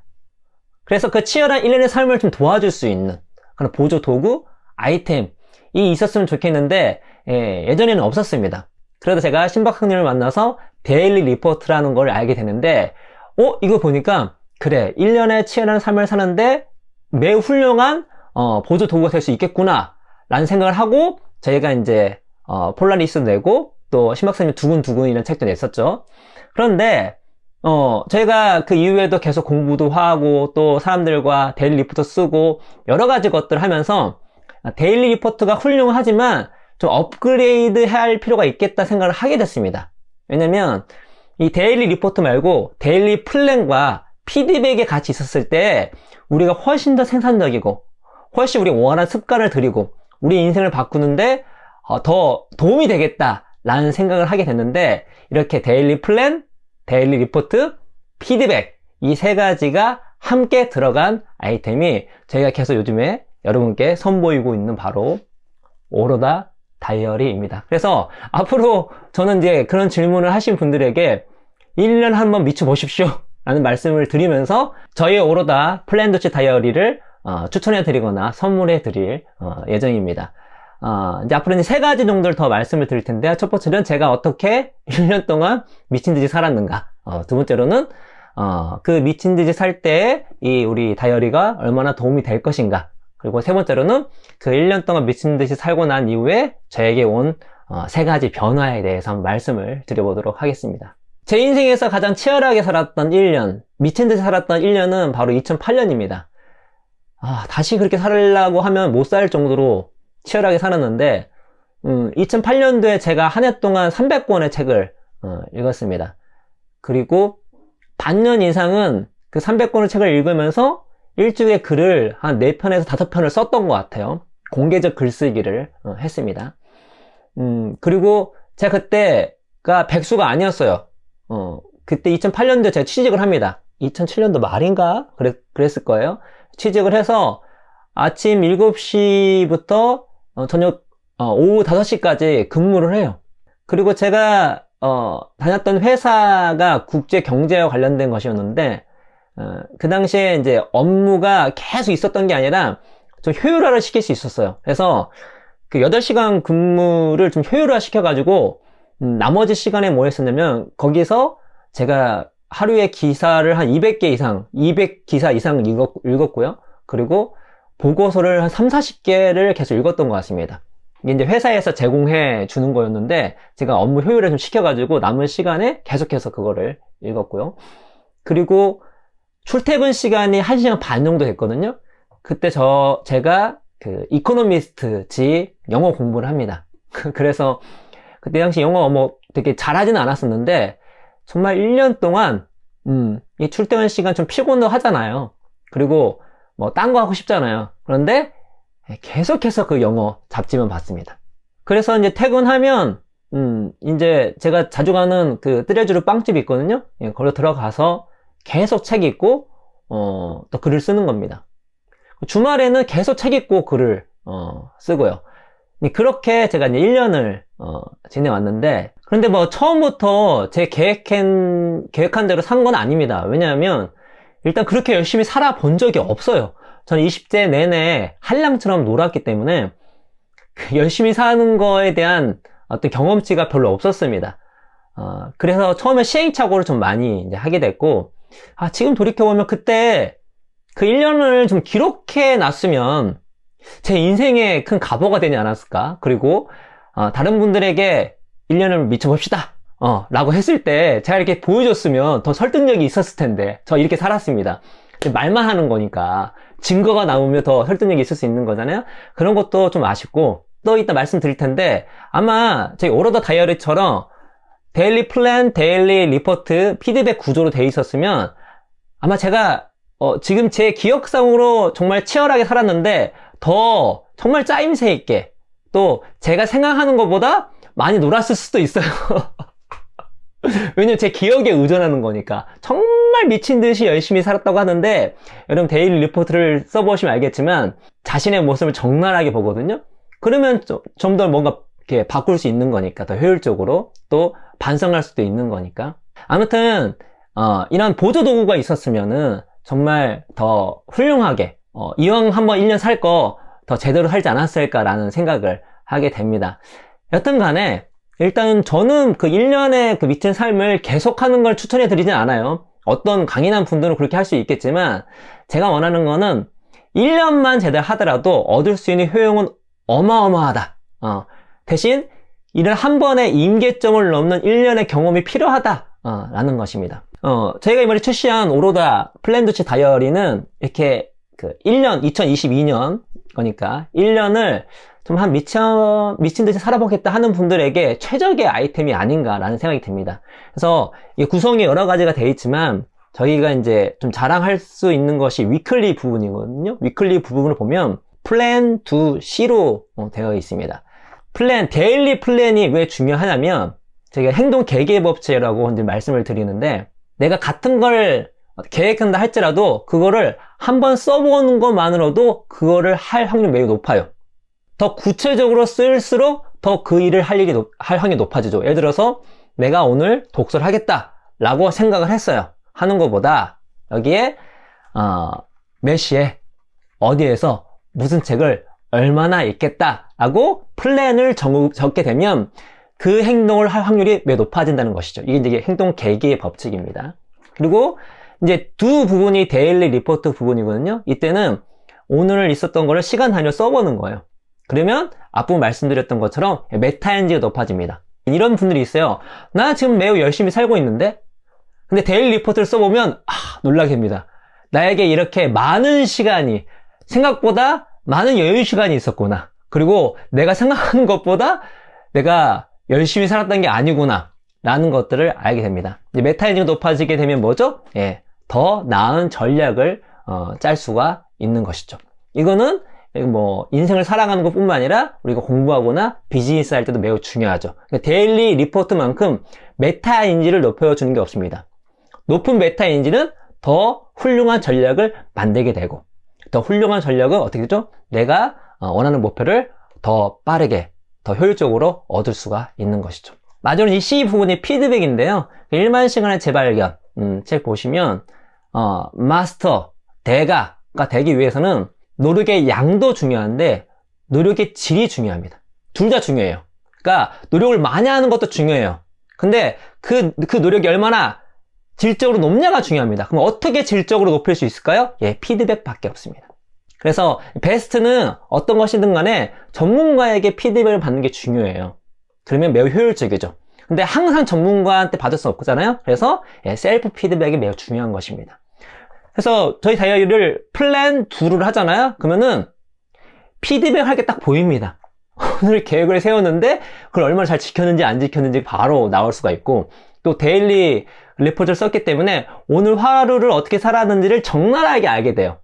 그래서 그 치열한 1년의 삶을 좀 도와줄 수 있는 그런 보조 도구, 아이템이 있었으면 좋겠는데 예전에는 없었습니다. 그래서 제가 신박사님을 만나서 데일리 리포트라는 걸 알게 되는데, 이거 보니까 그래, 1년의 치열한 삶을 사는데 매우 훌륭한 보조 도구가 될 수 있겠구나 라는 생각을 하고, 저희가 이제 폴라리스도 내고 또 신박사님 두근두근이라는 책도 냈었죠. 그런데 저희가 그 이후에도 계속 공부도 하고 또 사람들과 데일리 리포트 쓰고 여러 가지 것들을 하면서 데일리 리포트가 훌륭하지만 좀 업그레이드 해야 할 필요가 있겠다 생각을 하게 됐습니다. 왜냐면 이 데일리 리포트 말고 데일리 플랜과 피드백이 같이 있었을 때 우리가 훨씬 더 생산적이고 훨씬 우리 원하는 습관을 들이고 우리 인생을 바꾸는데 더 도움이 되겠다라는 생각을 하게 됐는데, 이렇게 데일리 플랜, 데일리 리포트, 피드백, 이 세 가지가 함께 들어간 아이템이 저희가 계속 요즘에 여러분께 선보이고 있는 바로 오로라 다이어리입니다. 그래서 앞으로 저는 이제 그런 질문을 하신 분들에게 1년 한번 미쳐 보십시오 라는 말씀을 드리면서 저희 오로다 플랜도치 다이어리를 추천해 드리거나 선물해 드릴 예정입니다. 이제 앞으로 이제 세 가지 정도를 더 말씀을 드릴 텐데요. 첫 번째는 제가 어떻게 1년 동안 미친 듯이 살았는가. 두 번째로는 그 미친 듯이 살 때 이 우리 다이어리가 얼마나 도움이 될 것인가. 그리고 세 번째로는 그 1년 동안 미친 듯이 살고 난 이후에 저에게 온 세 가지 변화에 대해서 한번 말씀을 드려보도록 하겠습니다. 제 인생에서 가장 치열하게 살았던 1년, 미친 듯이 살았던 1년은 바로 2008년입니다. 다시 그렇게 살려고 하면 못 살 정도로 치열하게 살았는데 2008년도에 제가 한 해 동안 300권의 책을 읽었습니다. 그리고 반년 이상은 그 300권의 책을 읽으면서 일주일에 글을 한 4편에서 5편을 썼던 것 같아요. 공개적 글쓰기를 했습니다. 그리고 제가 그때가 백수가 아니었어요. 그때 2008년도에 제가 취직을 합니다. 2007년도 말인가? 그랬을 거예요. 취직을 해서 아침 7시부터 저녁 오후 5시까지 근무를 해요. 그리고 제가 다녔던 회사가 국제경제와 관련된 것이었는데 그 당시에 이제 업무가 계속 있었던 게 아니라 좀 효율화를 시킬 수 있었어요. 그래서 그 8시간 근무를 좀 효율화 시켜가지고 나머지 시간에 뭐 했었냐면 거기서 제가 하루에 기사를 한 200개 이상, 200기사 이상 읽었고요. 그리고 보고서를 한 3, 40개를 계속 읽었던 것 같습니다. 이게 이제 회사에서 제공해 주는 거였는데 제가 업무 효율을 좀 시켜가지고 남은 시간에 계속해서 그거를 읽었고요. 그리고 출퇴근 시간이 1시간 반 정도 됐거든요. 그때 제가 그 이코노미스트지 영어 공부를 합니다. 그래서 그때 당시 영어 뭐 되게 잘하지는 않았었는데 정말 1년 동안 이 출퇴근 시간 좀 피곤도 하잖아요. 그리고 뭐 딴 거 하고 싶잖아요. 그런데 계속해서 그 영어 잡지만 봤습니다. 그래서 이제 퇴근하면 이제 제가 자주 가는 그 뜨레주르 빵집이 있거든요. 거기로 들어가서 계속 책 읽고 또 글을 쓰는 겁니다. 주말에는 계속 책 읽고 글을 쓰고요. 그렇게 제가 이제 1년을 지내왔는데, 그런데 뭐 처음부터 제 계획한 대로 산 건 아닙니다. 왜냐하면 일단 그렇게 열심히 살아본 적이 없어요. 저는 20대 내내 한량처럼 놀았기 때문에 열심히 사는 거에 대한 어떤 경험치가 별로 없었습니다. 그래서 처음에 시행착오를 좀 많이 이제 하게 됐고, 지금 돌이켜보면 그때 그 1년을 좀 기록해 놨으면 제 인생에 큰 가보가 되지 않았을까? 그리고 다른 분들에게 1년을 미쳐봅시다 라고 했을 때 제가 이렇게 보여줬으면 더 설득력이 있었을 텐데, 저 이렇게 살았습니다. 말만 하는 거니까 증거가 나오면 더 설득력이 있을 수 있는 거잖아요. 그런 것도 좀 아쉽고, 또 이따 말씀드릴 텐데, 아마 저희 오로더 다이어리처럼 데일리 플랜, 데일리 리포트, 피드백 구조로 돼 있었으면 아마 제가 지금 제 기억상으로 정말 치열하게 살았는데 더 정말 짜임새 있게, 또 제가 생각하는 것보다 많이 놀았을 수도 있어요. 왜냐면 제 기억에 의존하는 거니까. 정말 미친 듯이 열심히 살았다고 하는데, 여러분 데일리 리포트를 써보시면 알겠지만 자신의 모습을 적나라하게 보거든요. 그러면 좀 더 뭔가 이렇게 바꿀 수 있는 거니까, 더 효율적으로 또 반성할 수도 있는 거니까. 아무튼 이런 보조 도구가 있었으면은 정말 더 훌륭하게 이왕 한번 1년 살 거 더 제대로 살지 않았을까라는 생각을 하게 됩니다. 여튼 간에 일단 저는 그 1년의 그 미친 삶을 계속하는 걸 추천해 드리진 않아요. 어떤 강인한 분들은 그렇게 할 수 있겠지만, 제가 원하는 거는 1년만 제대로 하더라도 얻을 수 있는 효용은 어마어마하다. 대신 이런 한 번의 임계점을 넘는 1년의 경험이 필요하다 라는 것입니다. 저희가 이번에 출시한 오로다 플랜두치 다이어리는 이렇게 그 1년 2022년 거니까 1년을 좀 한 미친 듯이 살아보겠다 하는 분들에게 최적의 아이템이 아닌가라는 생각이 듭니다. 그래서 이 구성이 여러 가지가 되어 있지만 저희가 이제 좀 자랑할 수 있는 것이 위클리 부분이거든요. 위클리 부분을 보면 플랜 to C로 되어 있습니다. 데일리 플랜이 왜 중요하냐면, 제가 행동 계기의 법칙이라고 이제 말씀을 드리는데, 내가 같은 걸 계획한다 할지라도 그거를 한번 써보는 것만으로도 그거를 할 확률이 매우 높아요. 더 구체적으로 쓸수록 더 그 일을 할 확률이 높아지죠. 예를 들어서 내가 오늘 독서를 하겠다 라고 생각을 했어요. 하는 것보다 여기에 몇 시에 어디에서 무슨 책을 얼마나 읽겠다 라고 플랜을 적게 되면 그 행동을 할 확률이 매우 높아진다는 것이죠. 이게 이제 행동 계기의 법칙입니다. 그리고 이제 두 부분이 데일리 리포트 부분이거든요. 이때는 오늘 있었던 거를 시간 단위로 써보는 거예요. 그러면 앞부분 말씀드렸던 것처럼 메타인지가 높아집니다. 이런 분들이 있어요. 나 지금 매우 열심히 살고 있는데, 근데 데일리 리포트를 써보면 놀라게 됩니다. 나에게 이렇게 많은 시간이, 생각보다 많은 여유 시간이 있었구나. 그리고 내가 생각하는 것보다 내가 열심히 살았던 게 아니구나 라는 것들을 알게 됩니다. 이제 메타인지가 높아지게 되면 뭐죠? 더 나은 전략을 짤 수가 있는 것이죠. 이거는 뭐 인생을 살아가는 것뿐만 아니라 우리가 공부하거나 비즈니스 할 때도 매우 중요하죠. 데일리 리포트만큼 메타인지를 높여주는 게 없습니다. 높은 메타인지는 더 훌륭한 전략을 만들게 되고, 더 훌륭한 전략은 어떻게 되죠? 내가 원하는 목표를 더 빠르게, 더 효율적으로 얻을 수가 있는 것이죠. 마지막으로 이 C 부분이 피드백인데요. 1만 시간의 재발견 책 보시면 마스터, 대가가 되기 위해서는 노력의 양도 중요한데 노력의 질이 중요합니다. 둘 다 중요해요. 그러니까 노력을 많이 하는 것도 중요해요. 근데 그 노력이 얼마나 질적으로 높냐가 중요합니다. 그럼 어떻게 질적으로 높일 수 있을까요? 피드백밖에 없습니다. 그래서 베스트는 어떤 것이든 간에 전문가에게 피드백을 받는 게 중요해요. 그러면 매우 효율적이죠. 근데 항상 전문가한테 받을 수 없잖아요. 그래서 셀프 피드백이 매우 중요한 것입니다. 그래서 저희 다이어리를 플랜 2를 하잖아요. 그러면은 피드백 할 게 딱 보입니다. 오늘 계획을 세웠는데 그걸 얼마나 잘 지켰는지 안 지켰는지 바로 나올 수가 있고, 또 데일리 리포트를 썼기 때문에 오늘 하루를 어떻게 살았는지를 적나라하게 알게 돼요.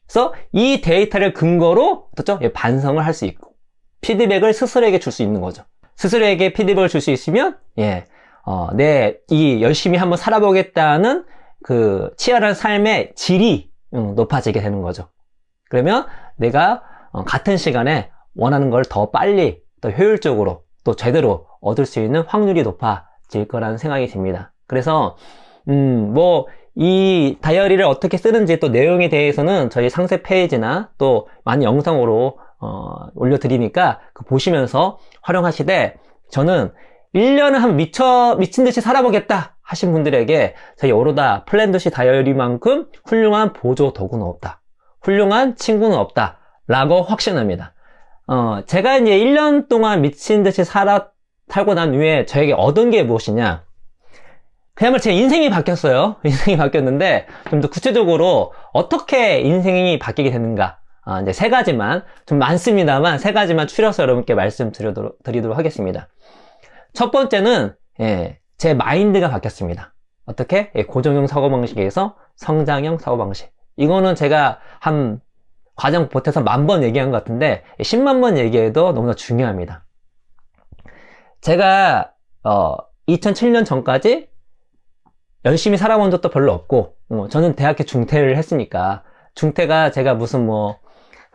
그래서 이 데이터를 근거로 어떻죠? 반성을 할 수 있고 피드백을 스스로에게 줄 수 있는 거죠. 스스로에게 피드백을 줄 수 있으면 이 열심히 한번 살아보겠다는 그 치열한 삶의 질이 높아지게 되는 거죠. 그러면 내가 같은 시간에 원하는 걸 더 빨리, 더 효율적으로, 또 제대로 얻을 수 있는 확률이 높아질 거라는 생각이 듭니다. 그래서 뭐 이 다이어리를 어떻게 쓰는지 또 내용에 대해서는 저희 상세 페이지나 또 많은 영상으로 올려드리니까 보시면서 활용하시되, 저는 1년을 한번 미친 듯이 살아보겠다 하신 분들에게 저희 오로다 플랜도시 다이어리만큼 훌륭한 보조 도구는 없다, 훌륭한 친구는 없다 라고 확신합니다. 제가 이제 1년 동안 미친 듯이 살고 난 후에 저에게 얻은 게 무엇이냐, 그야말로 제 인생이 바뀌었어요. 인생이 바뀌었는데, 좀 더 구체적으로 어떻게 인생이 바뀌게 되는가, 이제 3가지만, 좀 많습니다만 3가지만 추려서 여러분께 말씀드리도록 하겠습니다. 첫 번째는 제 마인드가 바뀌었습니다. 어떻게? 고정형 사고방식에서 성장형 사고방식. 이거는 제가 한 과정 보태서 10,000번 얘기한 것 같은데 10만 번 얘기해도 너무나 중요합니다. 제가 2007년 전까지 열심히 살아본 적도 별로 없고, 저는 대학교 중퇴를 했으니까, 중퇴가 제가 무슨 뭐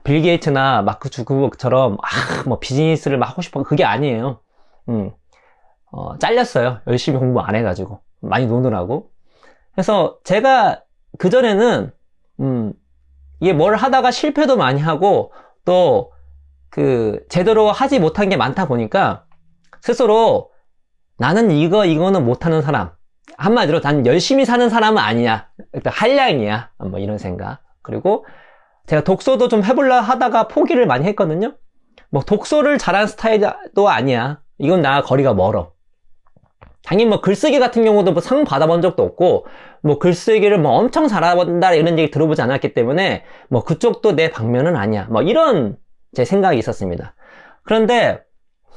빌 게이츠나 마크 주크버그처럼 뭐 비즈니스를 막 하고 싶어, 그게 아니에요. 잘렸어요. 열심히 공부 안 해가지고 많이 노느라고. 그래서 제가 그전에는 이게 뭘 하다가 실패도 많이 하고, 또 제대로 하지 못한 게 많다 보니까 스스로 나는 이거는 못하는 사람, 한마디로 난 열심히 사는 사람은 아니야, 일단 한량이야, 뭐 이런 생각. 그리고 제가 독서도 좀 해보려 하다가 포기를 많이 했거든요. 뭐 독서를 잘하는 스타일도 아니야, 이건 나 거리가 멀어. 당연히 뭐 글쓰기 같은 경우도 뭐 상 받아본 적도 없고, 뭐 글쓰기를 뭐 엄청 잘한다 이런 얘기 들어보지 않았기 때문에 뭐 그쪽도 내 방면은 아니야, 뭐 이런 제 생각이 있었습니다. 그런데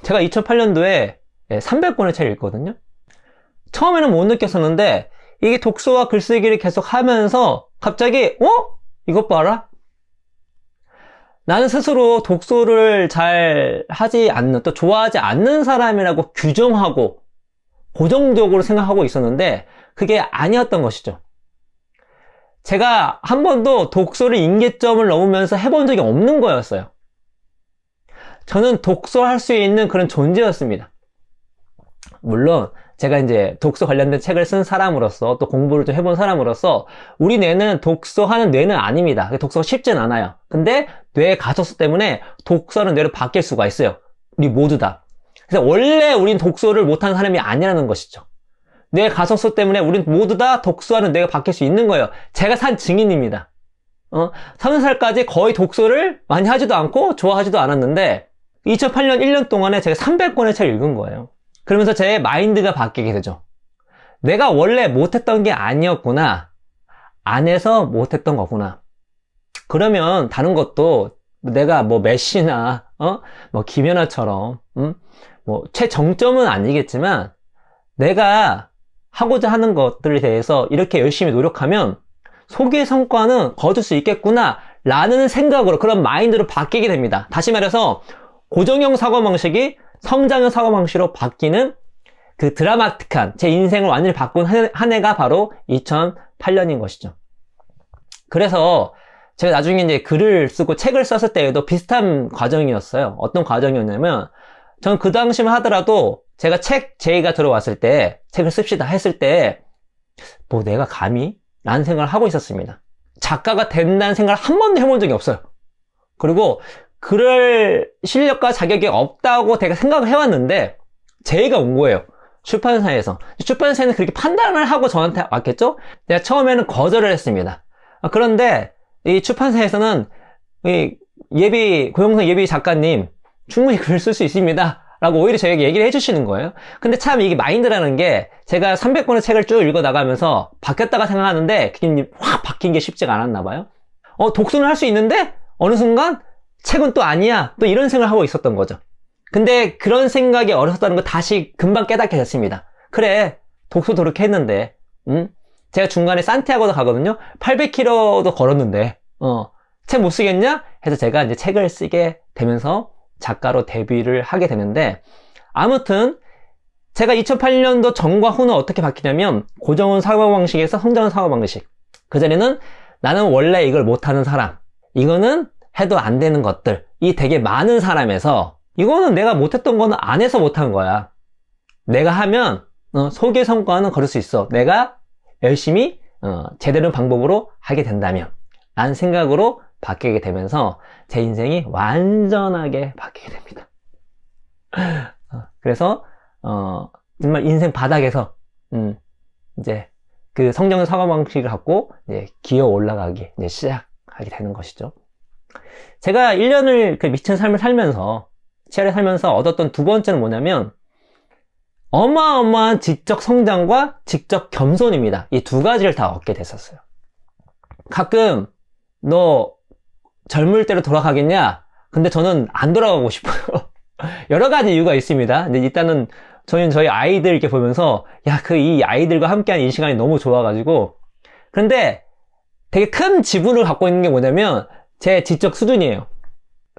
제가 2008년도에 300권의 책을 읽거든요. 처음에는 못 느꼈었는데 이게 독서와 글쓰기를 계속 하면서 갑자기 이것 봐라, 나는 스스로 독서를 잘 하지 않는, 또 좋아하지 않는 사람이라고 규정하고 고정적으로 생각하고 있었는데 그게 아니었던 것이죠. 제가 한 번도 독서를 임계점을 넘으면서 해본 적이 없는 거였어요. 저는 독서할 수 있는 그런 존재였습니다. 물론 제가 이제 독서 관련된 책을 쓴 사람으로서, 또 공부를 좀 해본 사람으로서, 우리 뇌는 독서하는 뇌는 아닙니다. 독서가 쉽진 않아요. 근데 뇌의 가속수 때문에 독서는 뇌로 바뀔 수가 있어요. 우리 모두 다. 그래서 원래 우린 독서를 못하는 사람이 아니라는 것이죠. 뇌 가속수 때문에 우린 모두 다 독서하는 뇌가 바뀔 수 있는 거예요. 제가 산 증인입니다. 30살까지 거의 독서를 많이 하지도 않고 좋아하지도 않았는데 2008년 1년 동안에 제가 300권의 책을 읽은 거예요. 그러면서 제 마인드가 바뀌게 되죠. 내가 원래 못했던 게 아니었구나, 안 해서 못했던 거구나. 그러면 다른 것도 내가 뭐 메시나 뭐 김연아처럼 뭐 최정점은 아니겠지만 내가 하고자 하는 것들에 대해서 이렇게 열심히 노력하면 소기의 성과는 거둘 수 있겠구나 라는 생각으로, 그런 마인드로 바뀌게 됩니다. 다시 말해서 고정형 사고방식이 성장형 사고방식으로 바뀌는 그 드라마틱한 제 인생을 완전히 바꾼 한 해가 바로 2008년인 것이죠. 그래서 제가 나중에 이제 글을 쓰고 책을 썼을 때에도 비슷한 과정이었어요. 어떤 과정이었냐면, 전 그 당시만 하더라도 제가 제의가 들어왔을 때, 책을 씁시다 했을 때 뭐 내가 감히? 라는 생각을 하고 있었습니다. 작가가 된다는 생각을 한 번도 해본 적이 없어요. 그리고 그럴 실력과 자격이 없다고 제가 생각을 해왔는데 제의가 온 거예요. 출판사에서. 출판사에는 그렇게 판단을 하고 저한테 왔겠죠? 제가 처음에는 거절을 했습니다. 그런데 이 출판사에서는 고용성 예비 작가님 충분히 글을 쓸 수 있습니다 라고 오히려 저에게 얘기를 해주시는 거예요. 근데 참 이게 마인드라는 게, 제가 300권의 책을 쭉 읽어 나가면서 바뀌었다가 생각하는데 그게 확 바뀐 게 쉽지가 않았나 봐요. 독서는 할 수 있는데 어느 순간 책은 또 아니야, 또 이런 생각을 하고 있었던 거죠. 근데 그런 생각이 어렸었다는 거 다시 금방 깨닫게 됐습니다. 그래, 독서도 그렇게 했는데 제가 중간에 산티아고도 가거든요. 800km도 걸었는데 책 못 쓰겠냐 해서 제가 이제 책을 쓰게 되면서 작가로 데뷔를 하게 되는데, 아무튼 제가 2008년도 전과 후는 어떻게 바뀌냐면 고정형 사고방식에서 성장형 사고방식. 그전에는 나는 원래 이걸 못하는 사람, 이거는 해도 안 되는 것들, 이 되게 많은 사람에서 이거는 내가 못했던 거는 안 해서 못한 거야. 내가 하면 소개 성과는 거둘 수 있어. 내가 열심히 제대로 방법으로 하게 된다면 라는 생각으로 바뀌게 되면서 제 인생이 완전하게 바뀌게 됩니다. 그래서 정말 인생 바닥에서 이제 그 성장의 사고방식을 갖고 이제 기어 올라가기 이제 시작하게 되는 것이죠. 제가 1년을 그 미친 삶을 살면서 치아를 살면서 얻었던 두 번째는 뭐냐면 어마어마한 지적 성장과 지적 겸손입니다. 이 두 가지를 다 얻게 됐었어요. 가끔 너 젊을 때로 돌아가겠냐? 근데 저는 안 돌아가고 싶어요. 여러 가지 이유가 있습니다. 근데 일단은 저희는 저희 아이들 이렇게 보면서 이 아이들과 함께하는 이 시간이 너무 좋아가지고, 그런데 되게 큰 지분을 갖고 있는 게 뭐냐면 제 지적 수준이에요.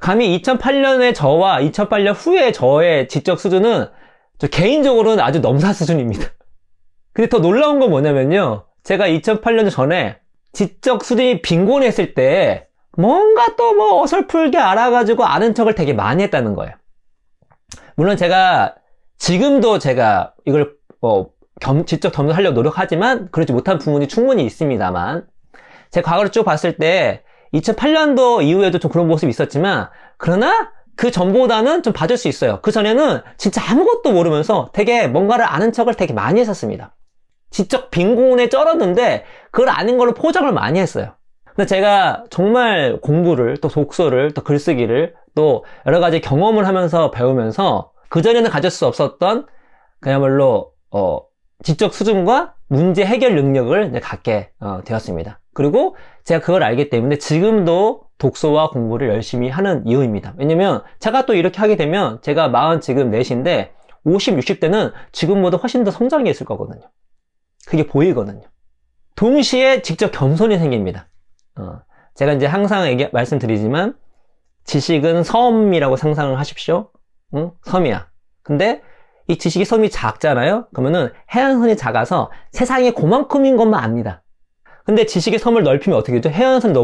감히 2008년의 저와 2008년 후의 저의 지적 수준은 저 개인적으로는 아주 넘사 수준입니다. 근데 더 놀라운 건 뭐냐면요, 제가 2008년 전에 지적 수준이 빈곤했을 때 뭔가 또 뭐 어설프게 알아가지고 아는 척을 되게 많이 했다는 거예요. 물론 지금도 제가 이걸 지적 겸손하려고 노력하지만 그렇지 못한 부분이 충분히 있습니다만, 제 과거를 쭉 봤을 때 2008년도 이후에도 좀 그런 모습이 있었지만, 그러나 그 전보다는 좀 봐줄 수 있어요. 그 전에는 진짜 아무것도 모르면서 되게 뭔가를 아는 척을 되게 많이 했었습니다. 지적 빈곤에 쩔었는데 그걸 아는 걸로 포장을 많이 했어요. 근데 제가 정말 공부를, 또 독서를, 또 글쓰기를, 또 여러 가지 경험을 하면서 배우면서 그전에는 가질 수 없었던 그야말로 지적 수준과 문제 해결 능력을 이제 갖게 되었습니다. 그리고 제가 그걸 알기 때문에 지금도 독서와 공부를 열심히 하는 이유입니다. 왜냐면 제가 또 이렇게 하게 되면 제가 40 지금 4인데 50, 60대는 지금보다 훨씬 더 성장해 있을 거거든요. 그게 보이거든요. 동시에 직접 겸손이 생깁니다. 제가 이제 항상 말씀드리지만 지식은 섬이라고 상상을 하십시오. 응? 섬이야. 근데 이 지식이 섬이 작잖아요. 그러면은 해안선이 작아서 세상에 그만큼인 것만 압니다. 근데 지식의 섬을 넓히면 어떻게 되죠? 해안선이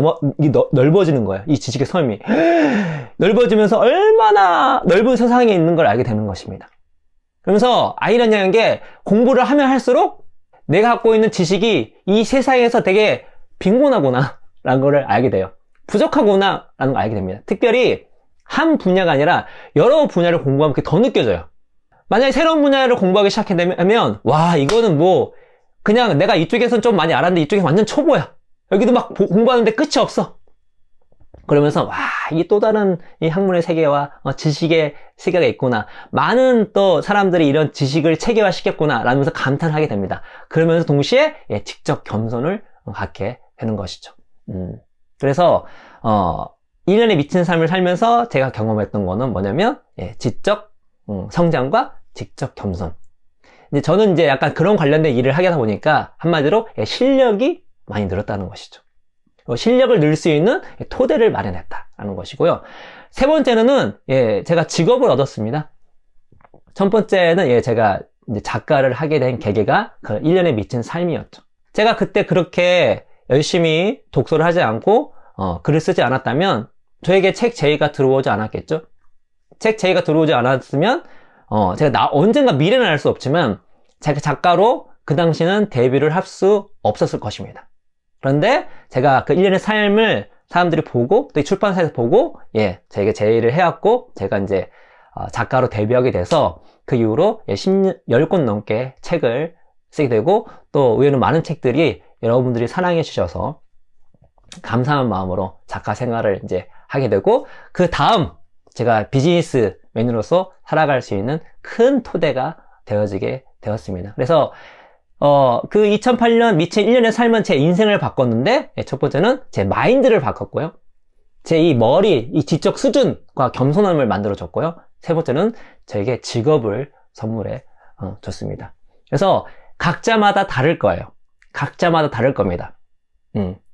넓어지는 거예요. 이 지식의 섬이 넓어지면서 얼마나 넓은 세상에 있는 걸 알게 되는 것입니다. 그러면서 아이러니한 게 공부를 하면 할수록 내가 갖고 있는 지식이 이 세상에서 되게 빈곤하구나 라는 걸 알게 돼요. 부족하구나 라는 걸 알게 됩니다. 특별히 한 분야가 아니라 여러 분야를 공부하면 그게 더 느껴져요. 만약에 새로운 분야를 공부하기 시작하면 와, 이거는 뭐 그냥 내가 이쪽에서는 좀 많이 알았는데 이쪽에서 완전 초보야. 여기도 막 공부하는데 끝이 없어. 그러면서 와, 이게 또 다른 이 학문의 세계와 지식의 세계가 있구나. 많은 또 사람들이 이런 지식을 체계화시켰구나 라면서 감탄을 하게 됩니다. 그러면서 동시에 직접 겸손을 갖게 되는 것이죠. 그래서 1년에 미친 삶을 살면서 제가 경험했던 거는 뭐냐면 지적 성장과 직접 겸손. 이제 저는 이제 약간 그런 관련된 일을 하게 하다 보니까 한마디로 실력이 많이 늘었다는 것이죠. 실력을 늘 수 있는 토대를 마련했다라는 것이고요. 세 번째는 제가 직업을 얻었습니다. 첫 번째는 제가 이제 작가를 하게 된 계기가 그 1년에 미친 삶이었죠. 제가 그때 그렇게 열심히 독서를 하지 않고 글을 쓰지 않았다면 저에게 책 제의가 들어오지 않았겠죠. 책 제의가 들어오지 않았으면 제가 언젠가 미래는 알 수 없지만 제가 작가로 그 당시는 데뷔를 할 수 없었을 것입니다. 그런데 제가 그 1년의 삶을 사람들이 보고 또 이 출판사에서 보고 저에게 제의를 해왔고 제가 이제 작가로 데뷔하게 돼서 그 이후로 10권 넘게 책을 쓰게 되고 또 의외로 많은 책들이 여러분들이 사랑해 주셔서 감사한 마음으로 작가 생활을 이제 하게 되고 그 다음 제가 비즈니스맨으로서 살아갈 수 있는 큰 토대가 되어지게 되었습니다. 그래서 그 2008년 미친 1년의 삶은 제 인생을 바꿨는데 첫 번째는 제 마인드를 바꿨고요. 제 이 머리, 이 지적 수준과 겸손함을 만들어줬고요. 세 번째는 저에게 직업을 선물해 줬습니다. 그래서 각자마다 다를 거예요. 각자마다 다를 겁니다.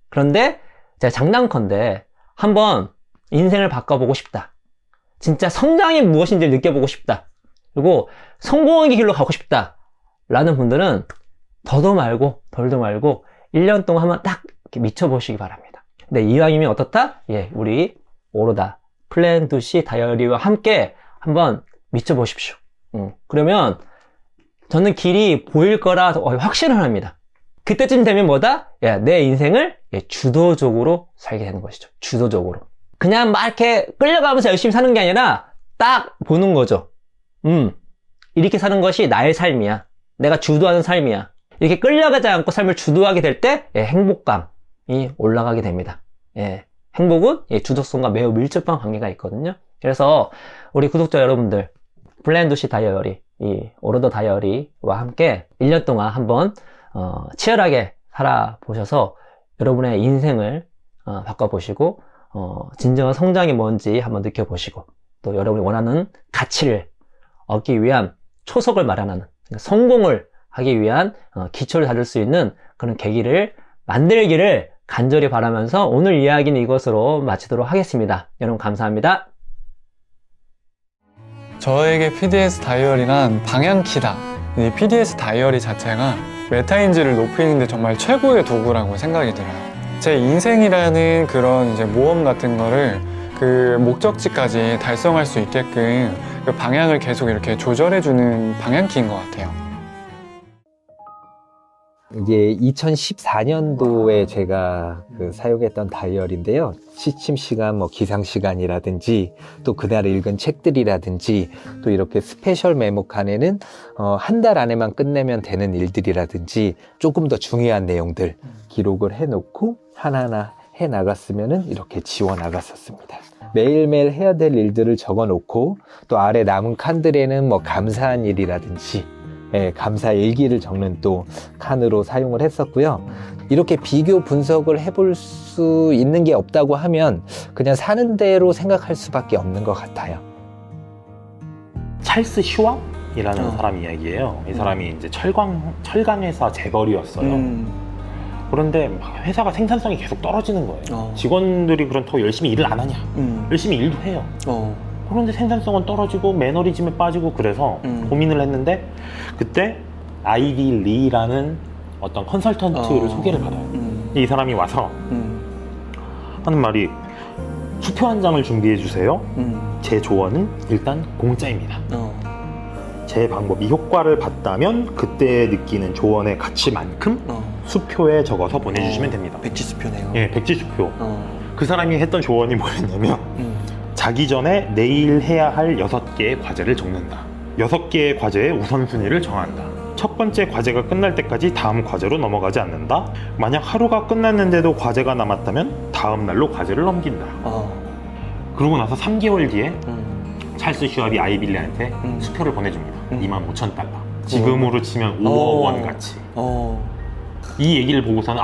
그런데 제가 장난컨대 한번 인생을 바꿔보고 싶다. 진짜 성장이 무엇인지를 느껴보고 싶다. 그리고 성공의 길로 가고 싶다. 라는 분들은 더도 말고 덜도 말고 1년 동안 한번 딱 이렇게 미쳐보시기 바랍니다. 네, 이왕이면 어떻다? 예, 우리 오로다 플랜2C 다이어리와 함께 한번 미쳐보십시오. 그러면 저는 길이 보일 거라 확신을 합니다. 그때쯤 되면 뭐다? 야, 내 인생을 주도적으로 살게 되는 것이죠. 주도적으로. 그냥 막 이렇게 끌려가면서 열심히 사는 게 아니라 딱 보는 거죠. 이렇게 사는 것이 나의 삶이야. 내가 주도하는 삶이야. 이렇게 끌려가지 않고 삶을 주도하게 될 때 행복감이 올라가게 됩니다. 예, 행복은 주도성과 매우 밀접한 관계가 있거든요. 그래서 우리 구독자 여러분들 플랜2C 다이어리, 이 오로더 다이어리와 함께 1년 동안 한번 치열하게 살아보셔서 여러분의 인생을 바꿔보시고 진정한 성장이 뭔지 한번 느껴보시고 또 여러분이 원하는 가치를 얻기 위한 초석을 마련하는, 그러니까 성공을 하기 위한 기초를 다질 수 있는 그런 계기를 만들기를 간절히 바라면서 오늘 이야기는 이것으로 마치도록 하겠습니다. 여러분 감사합니다. 저에게 PDS 다이어리란 방향키다. 이 PDS 다이어리 자체가 메타인지를 높이는 데 정말 최고의 도구라고 생각이 들어요. 제 인생이라는 그런 이제 모험 같은 거를 그 목적지까지 달성할 수 있게끔 그 방향을 계속 이렇게 조절해주는 방향키인 것 같아요. 이게 2014년도에 제가 사용했던 다이어리인데요. 시침 시간, 기상 시간이라든지 또 그날 읽은 책들이라든지 또 이렇게 스페셜 메모 칸에는 한 달 안에만 끝내면 되는 일들이라든지 조금 더 중요한 내용들 기록을 해놓고 하나하나 해 나갔으면은 이렇게 지워 나갔었습니다. 매일매일 해야 될 일들을 적어 놓고 또 아래 남은 칸들에는 감사한 일이라든지 감사 일기를 적는 또 칸으로 사용을 했었고요. 이렇게 비교 분석을 해볼 수 있는 게 없다고 하면 그냥 사는 대로 생각할 수밖에 없는 것 같아요. 찰스 슈왑이라는 사람 이야기예요. 이 사람이 이제 철강 회사 재벌이었어요. 그런데 회사가 생산성이 계속 떨어지는 거예요. 직원들이 그럼 더 열심히 일을 안 하냐? 열심히 일도 해요. 그런데 생산성은 떨어지고 매너리즘에 빠지고 그래서 고민을 했는데 그때 아이비 리라는 어떤 컨설턴트를 소개를 받아요. 이 사람이 와서 하는 말이 수표 한 장을 준비해 주세요. 제 조언은 일단 공짜입니다. 제 방법이 효과를 봤다면 그때 느끼는 조언의 가치만큼 수표에 적어서 보내주시면 됩니다. 백지수표네요. 예, 백지수표. 그 사람이 했던 조언이 뭐였냐면 자기 전에 내일 해야 할 6개의 과제를 적는다. 6개의 과제의 우선순위를 정한다. 첫 번째 과제가 끝날 때까지 다음 과제로 넘어가지 않는다. 만약 하루가 끝났는데도 과제가 남았다면 다음 날로 과제를 넘긴다. 그러고 나서 3개월 뒤에 찰스 슈왑이 아이빌리한테 수표를 보내줍니다. 25,000달러. 지금으로 치면 5억 원 가치. 이 얘기를 보고서는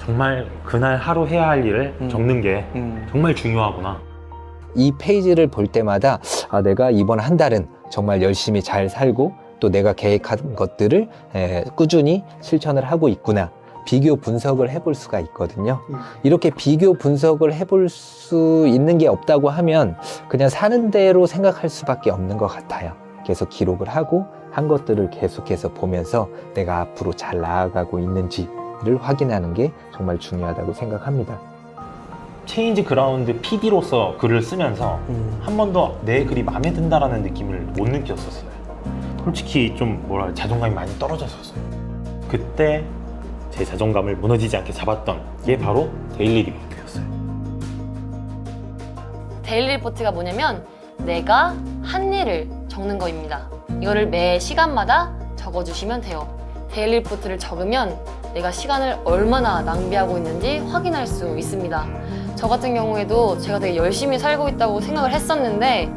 정말 그날 하루 해야 할 일을 적는 게 정말 중요하구나. 이 페이지를 볼 때마다 내가 이번 한 달은 정말 열심히 잘 살고 또 내가 계획한 것들을 꾸준히 실천을 하고 있구나. 비교 분석을 해볼 수가 있거든요. 이렇게 비교 분석을 해볼 수 있는 게 없다고 하면 그냥 사는 대로 생각할 수밖에 없는 것 같아요. 계속 기록을 하고 한 것들을 계속해서 보면서 내가 앞으로 잘 나아가고 있는지를 확인하는 게 정말 중요하다고 생각합니다. 체인지 그라운드 PD로서 글을 쓰면서 한 번도 내 글이 마음에 든다라는 느낌을 못 느꼈었어요. 솔직히 좀 자존감이 많이 떨어졌었어요. 그때 제 자존감을 무너지지 않게 잡았던 게 바로 데일리 리포트였어요. 데일리 리포트가 뭐냐면 내가 한 일을 적는 거입니다. 이거를 매 시간마다 적어주시면 돼요. 데일리 리포트를 적으면 내가 시간을 얼마나 낭비하고 있는지 확인할 수 있습니다. 저 같은 경우에도 제가 되게 열심히 살고 있다고 생각을 했었는데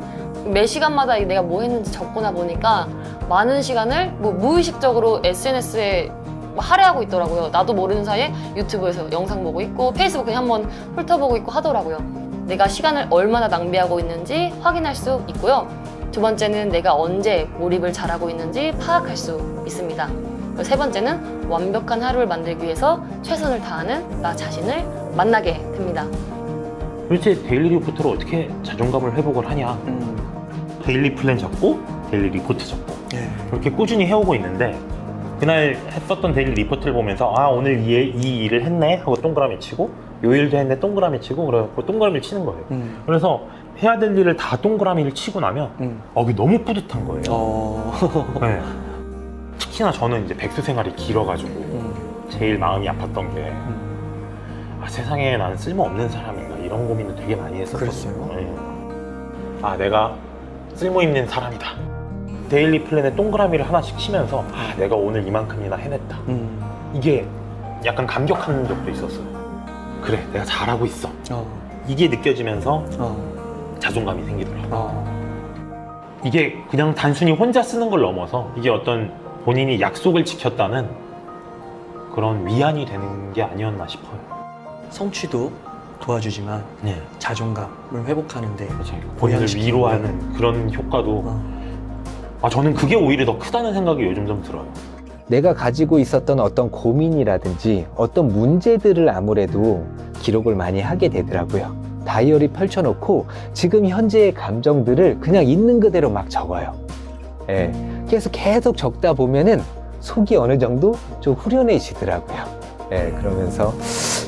매 시간마다 내가 뭐 했는지 적거나 보니까 많은 시간을 무의식적으로 SNS에 할애하고 있더라고요. 나도 모르는 사이에 유튜브에서 영상 보고 있고 페이스북에 한번 훑어보고 있고 하더라고요. 내가 시간을 얼마나 낭비하고 있는지 확인할 수 있고요. 두 번째는 내가 언제 몰입을 잘하고 있는지 파악할 수 있습니다. 그리고 세 번째는 완벽한 하루를 만들기 위해서 최선을 다하는 나 자신을 만나게 됩니다. 도대체 데일리 리포트로 어떻게 자존감을 회복을 하냐. 데일리 플랜 적고 데일리 리포트 적고 이렇게 꾸준히 해오고 있는데 그날 했었던 데일리 리포트를 보면서 아 오늘 이 일을 했네 하고 동그라미 치고 요 일도 했네 동그라미 치고 그래갖고 동그라미를 치는 거예요. 그래서 해야 될 일을 다 동그라미를 치고 나면 이게 너무 뿌듯한 거예요. 네. 특히나 저는 이제 백수 생활이 길어가지고 제일 마음이 아팠던 게 세상에 나는 쓸모없는 사람인가 이런 고민을 되게 많이 했었거든요. 네. 내가 쓸모있는 사람이다. 데일리 플랜에 동그라미를 하나씩 치면서 내가 오늘 이만큼이나 해냈다. 이게 약간 감격한 적도 있었어요. 그래 내가 잘하고 있어. 이게 느껴지면서 자존감이 생기더라고요. 이게 그냥 단순히 혼자 쓰는 걸 넘어서 이게 어떤 본인이 약속을 지켰다는 그런 위안이 되는 게 아니었나 싶어요. 성취도 도와주지만 네. 자존감을 회복하는데 본인을 위로하는 그런 효과도 저는 그게 오히려 더 크다는 생각이 요즘 좀 들어요. 내가 가지고 있었던 어떤 고민이라든지 어떤 문제들을 아무래도 기록을 많이 하게 되더라고요. 다이어리 펼쳐놓고 지금 현재의 감정들을 그냥 있는 그대로 막 적어요. 예. 그래서 계속 적다 보면은 속이 어느 정도 좀 후련해지더라고요. 예, 그러면서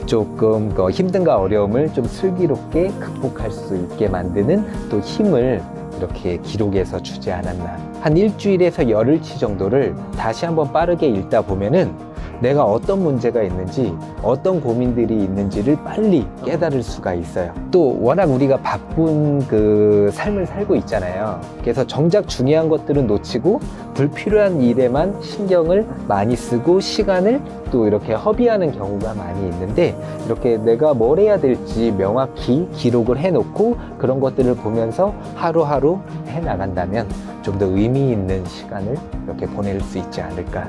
조금 힘든가 어려움을 좀 슬기롭게 극복할 수 있게 만드는 또 힘을 이렇게 기록해서 주지 않았나. 한 일주일에서 열흘치 정도를 다시 한번 빠르게 읽다 보면은 내가 어떤 문제가 있는지 어떤 고민들이 있는지를 빨리 깨달을 수가 있어요. 또 워낙 우리가 바쁜 그 삶을 살고 있잖아요. 그래서 정작 중요한 것들은 놓치고 불필요한 일에만 신경을 많이 쓰고 시간을 또 이렇게 허비하는 경우가 많이 있는데, 이렇게 내가 뭘 해야 될지 명확히 기록을 해놓고 그런 것들을 보면서 하루하루 해나간다면 좀 더 의미 있는 시간을 이렇게 보낼 수 있지 않을까.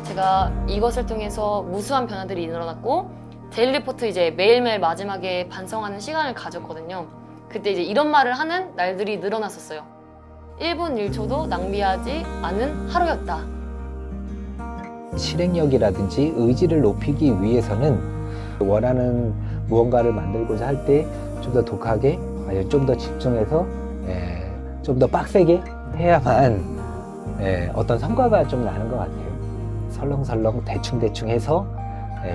제가 이것을 통해서 무수한 변화들이 일어났고 데일리 리포트 이제 매일매일 마지막에 반성하는 시간을 가졌거든요. 그때 이제 이런 말을 하는 날들이 늘어났었어요. 1분 1초도 낭비하지 않은 하루였다. 실행력이라든지 의지를 높이기 위해서는 원하는 무언가를 만들고자 할 때 좀 더 독하게, 좀 더 집중해서 좀 더 빡세게 해야만 어떤 성과가 좀 나는 것 같아요. 설렁설렁 대충대충 해서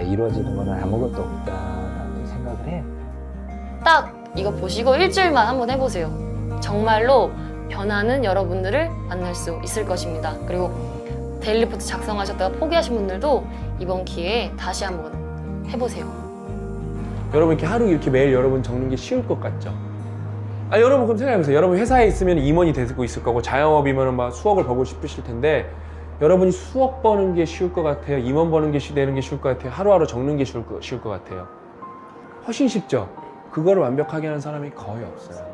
이루어지는 거는 아무것도 없다라고 생각을 해요. 딱 이거 보시고 일주일만 한번 해보세요. 정말로 변하는 여러분들을 만날 수 있을 것입니다. 그리고 데일리 리포트 작성하셨다가 포기하신 분들도 이번 기회에 다시 한번 해보세요. 여러분 이렇게 하루 이렇게 매일 여러분 적는 게 쉬울 것 같죠? 여러분 그럼 생각해보세요. 여러분 회사에 있으면 임원이 되고 있을 거고 자영업이면 막 수억을 벌고 싶으실 텐데, 여러분이 수억 버는 게 쉬울 것 같아요? 임원 버는 게 되는 게 쉬울 것 같아요? 하루하루 적는 게 쉬울 것 같아요? 훨씬 쉽죠? 그거를 완벽하게 하는 사람이 거의 없어요.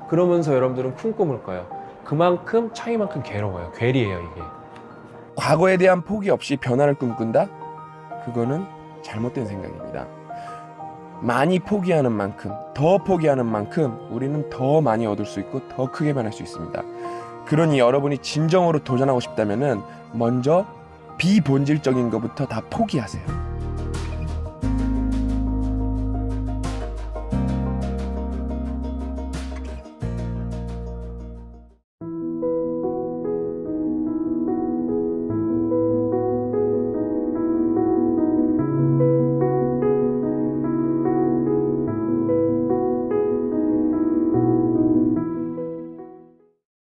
그러면서 여러분들은 큰 꿈을 꿔요. 그만큼 차이만큼 괴로워요. 괴리예요 이게. 과거에 대한 포기 없이 변화를 꿈꾼다? 그거는 잘못된 생각입니다. 많이 포기하는 만큼, 더 포기하는 만큼 우리는 더 많이 얻을 수 있고 더 크게 변할 수 있습니다. 그러니 여러분이 진정으로 도전하고 싶다면은 먼저 비본질적인 것부터 다 포기하세요.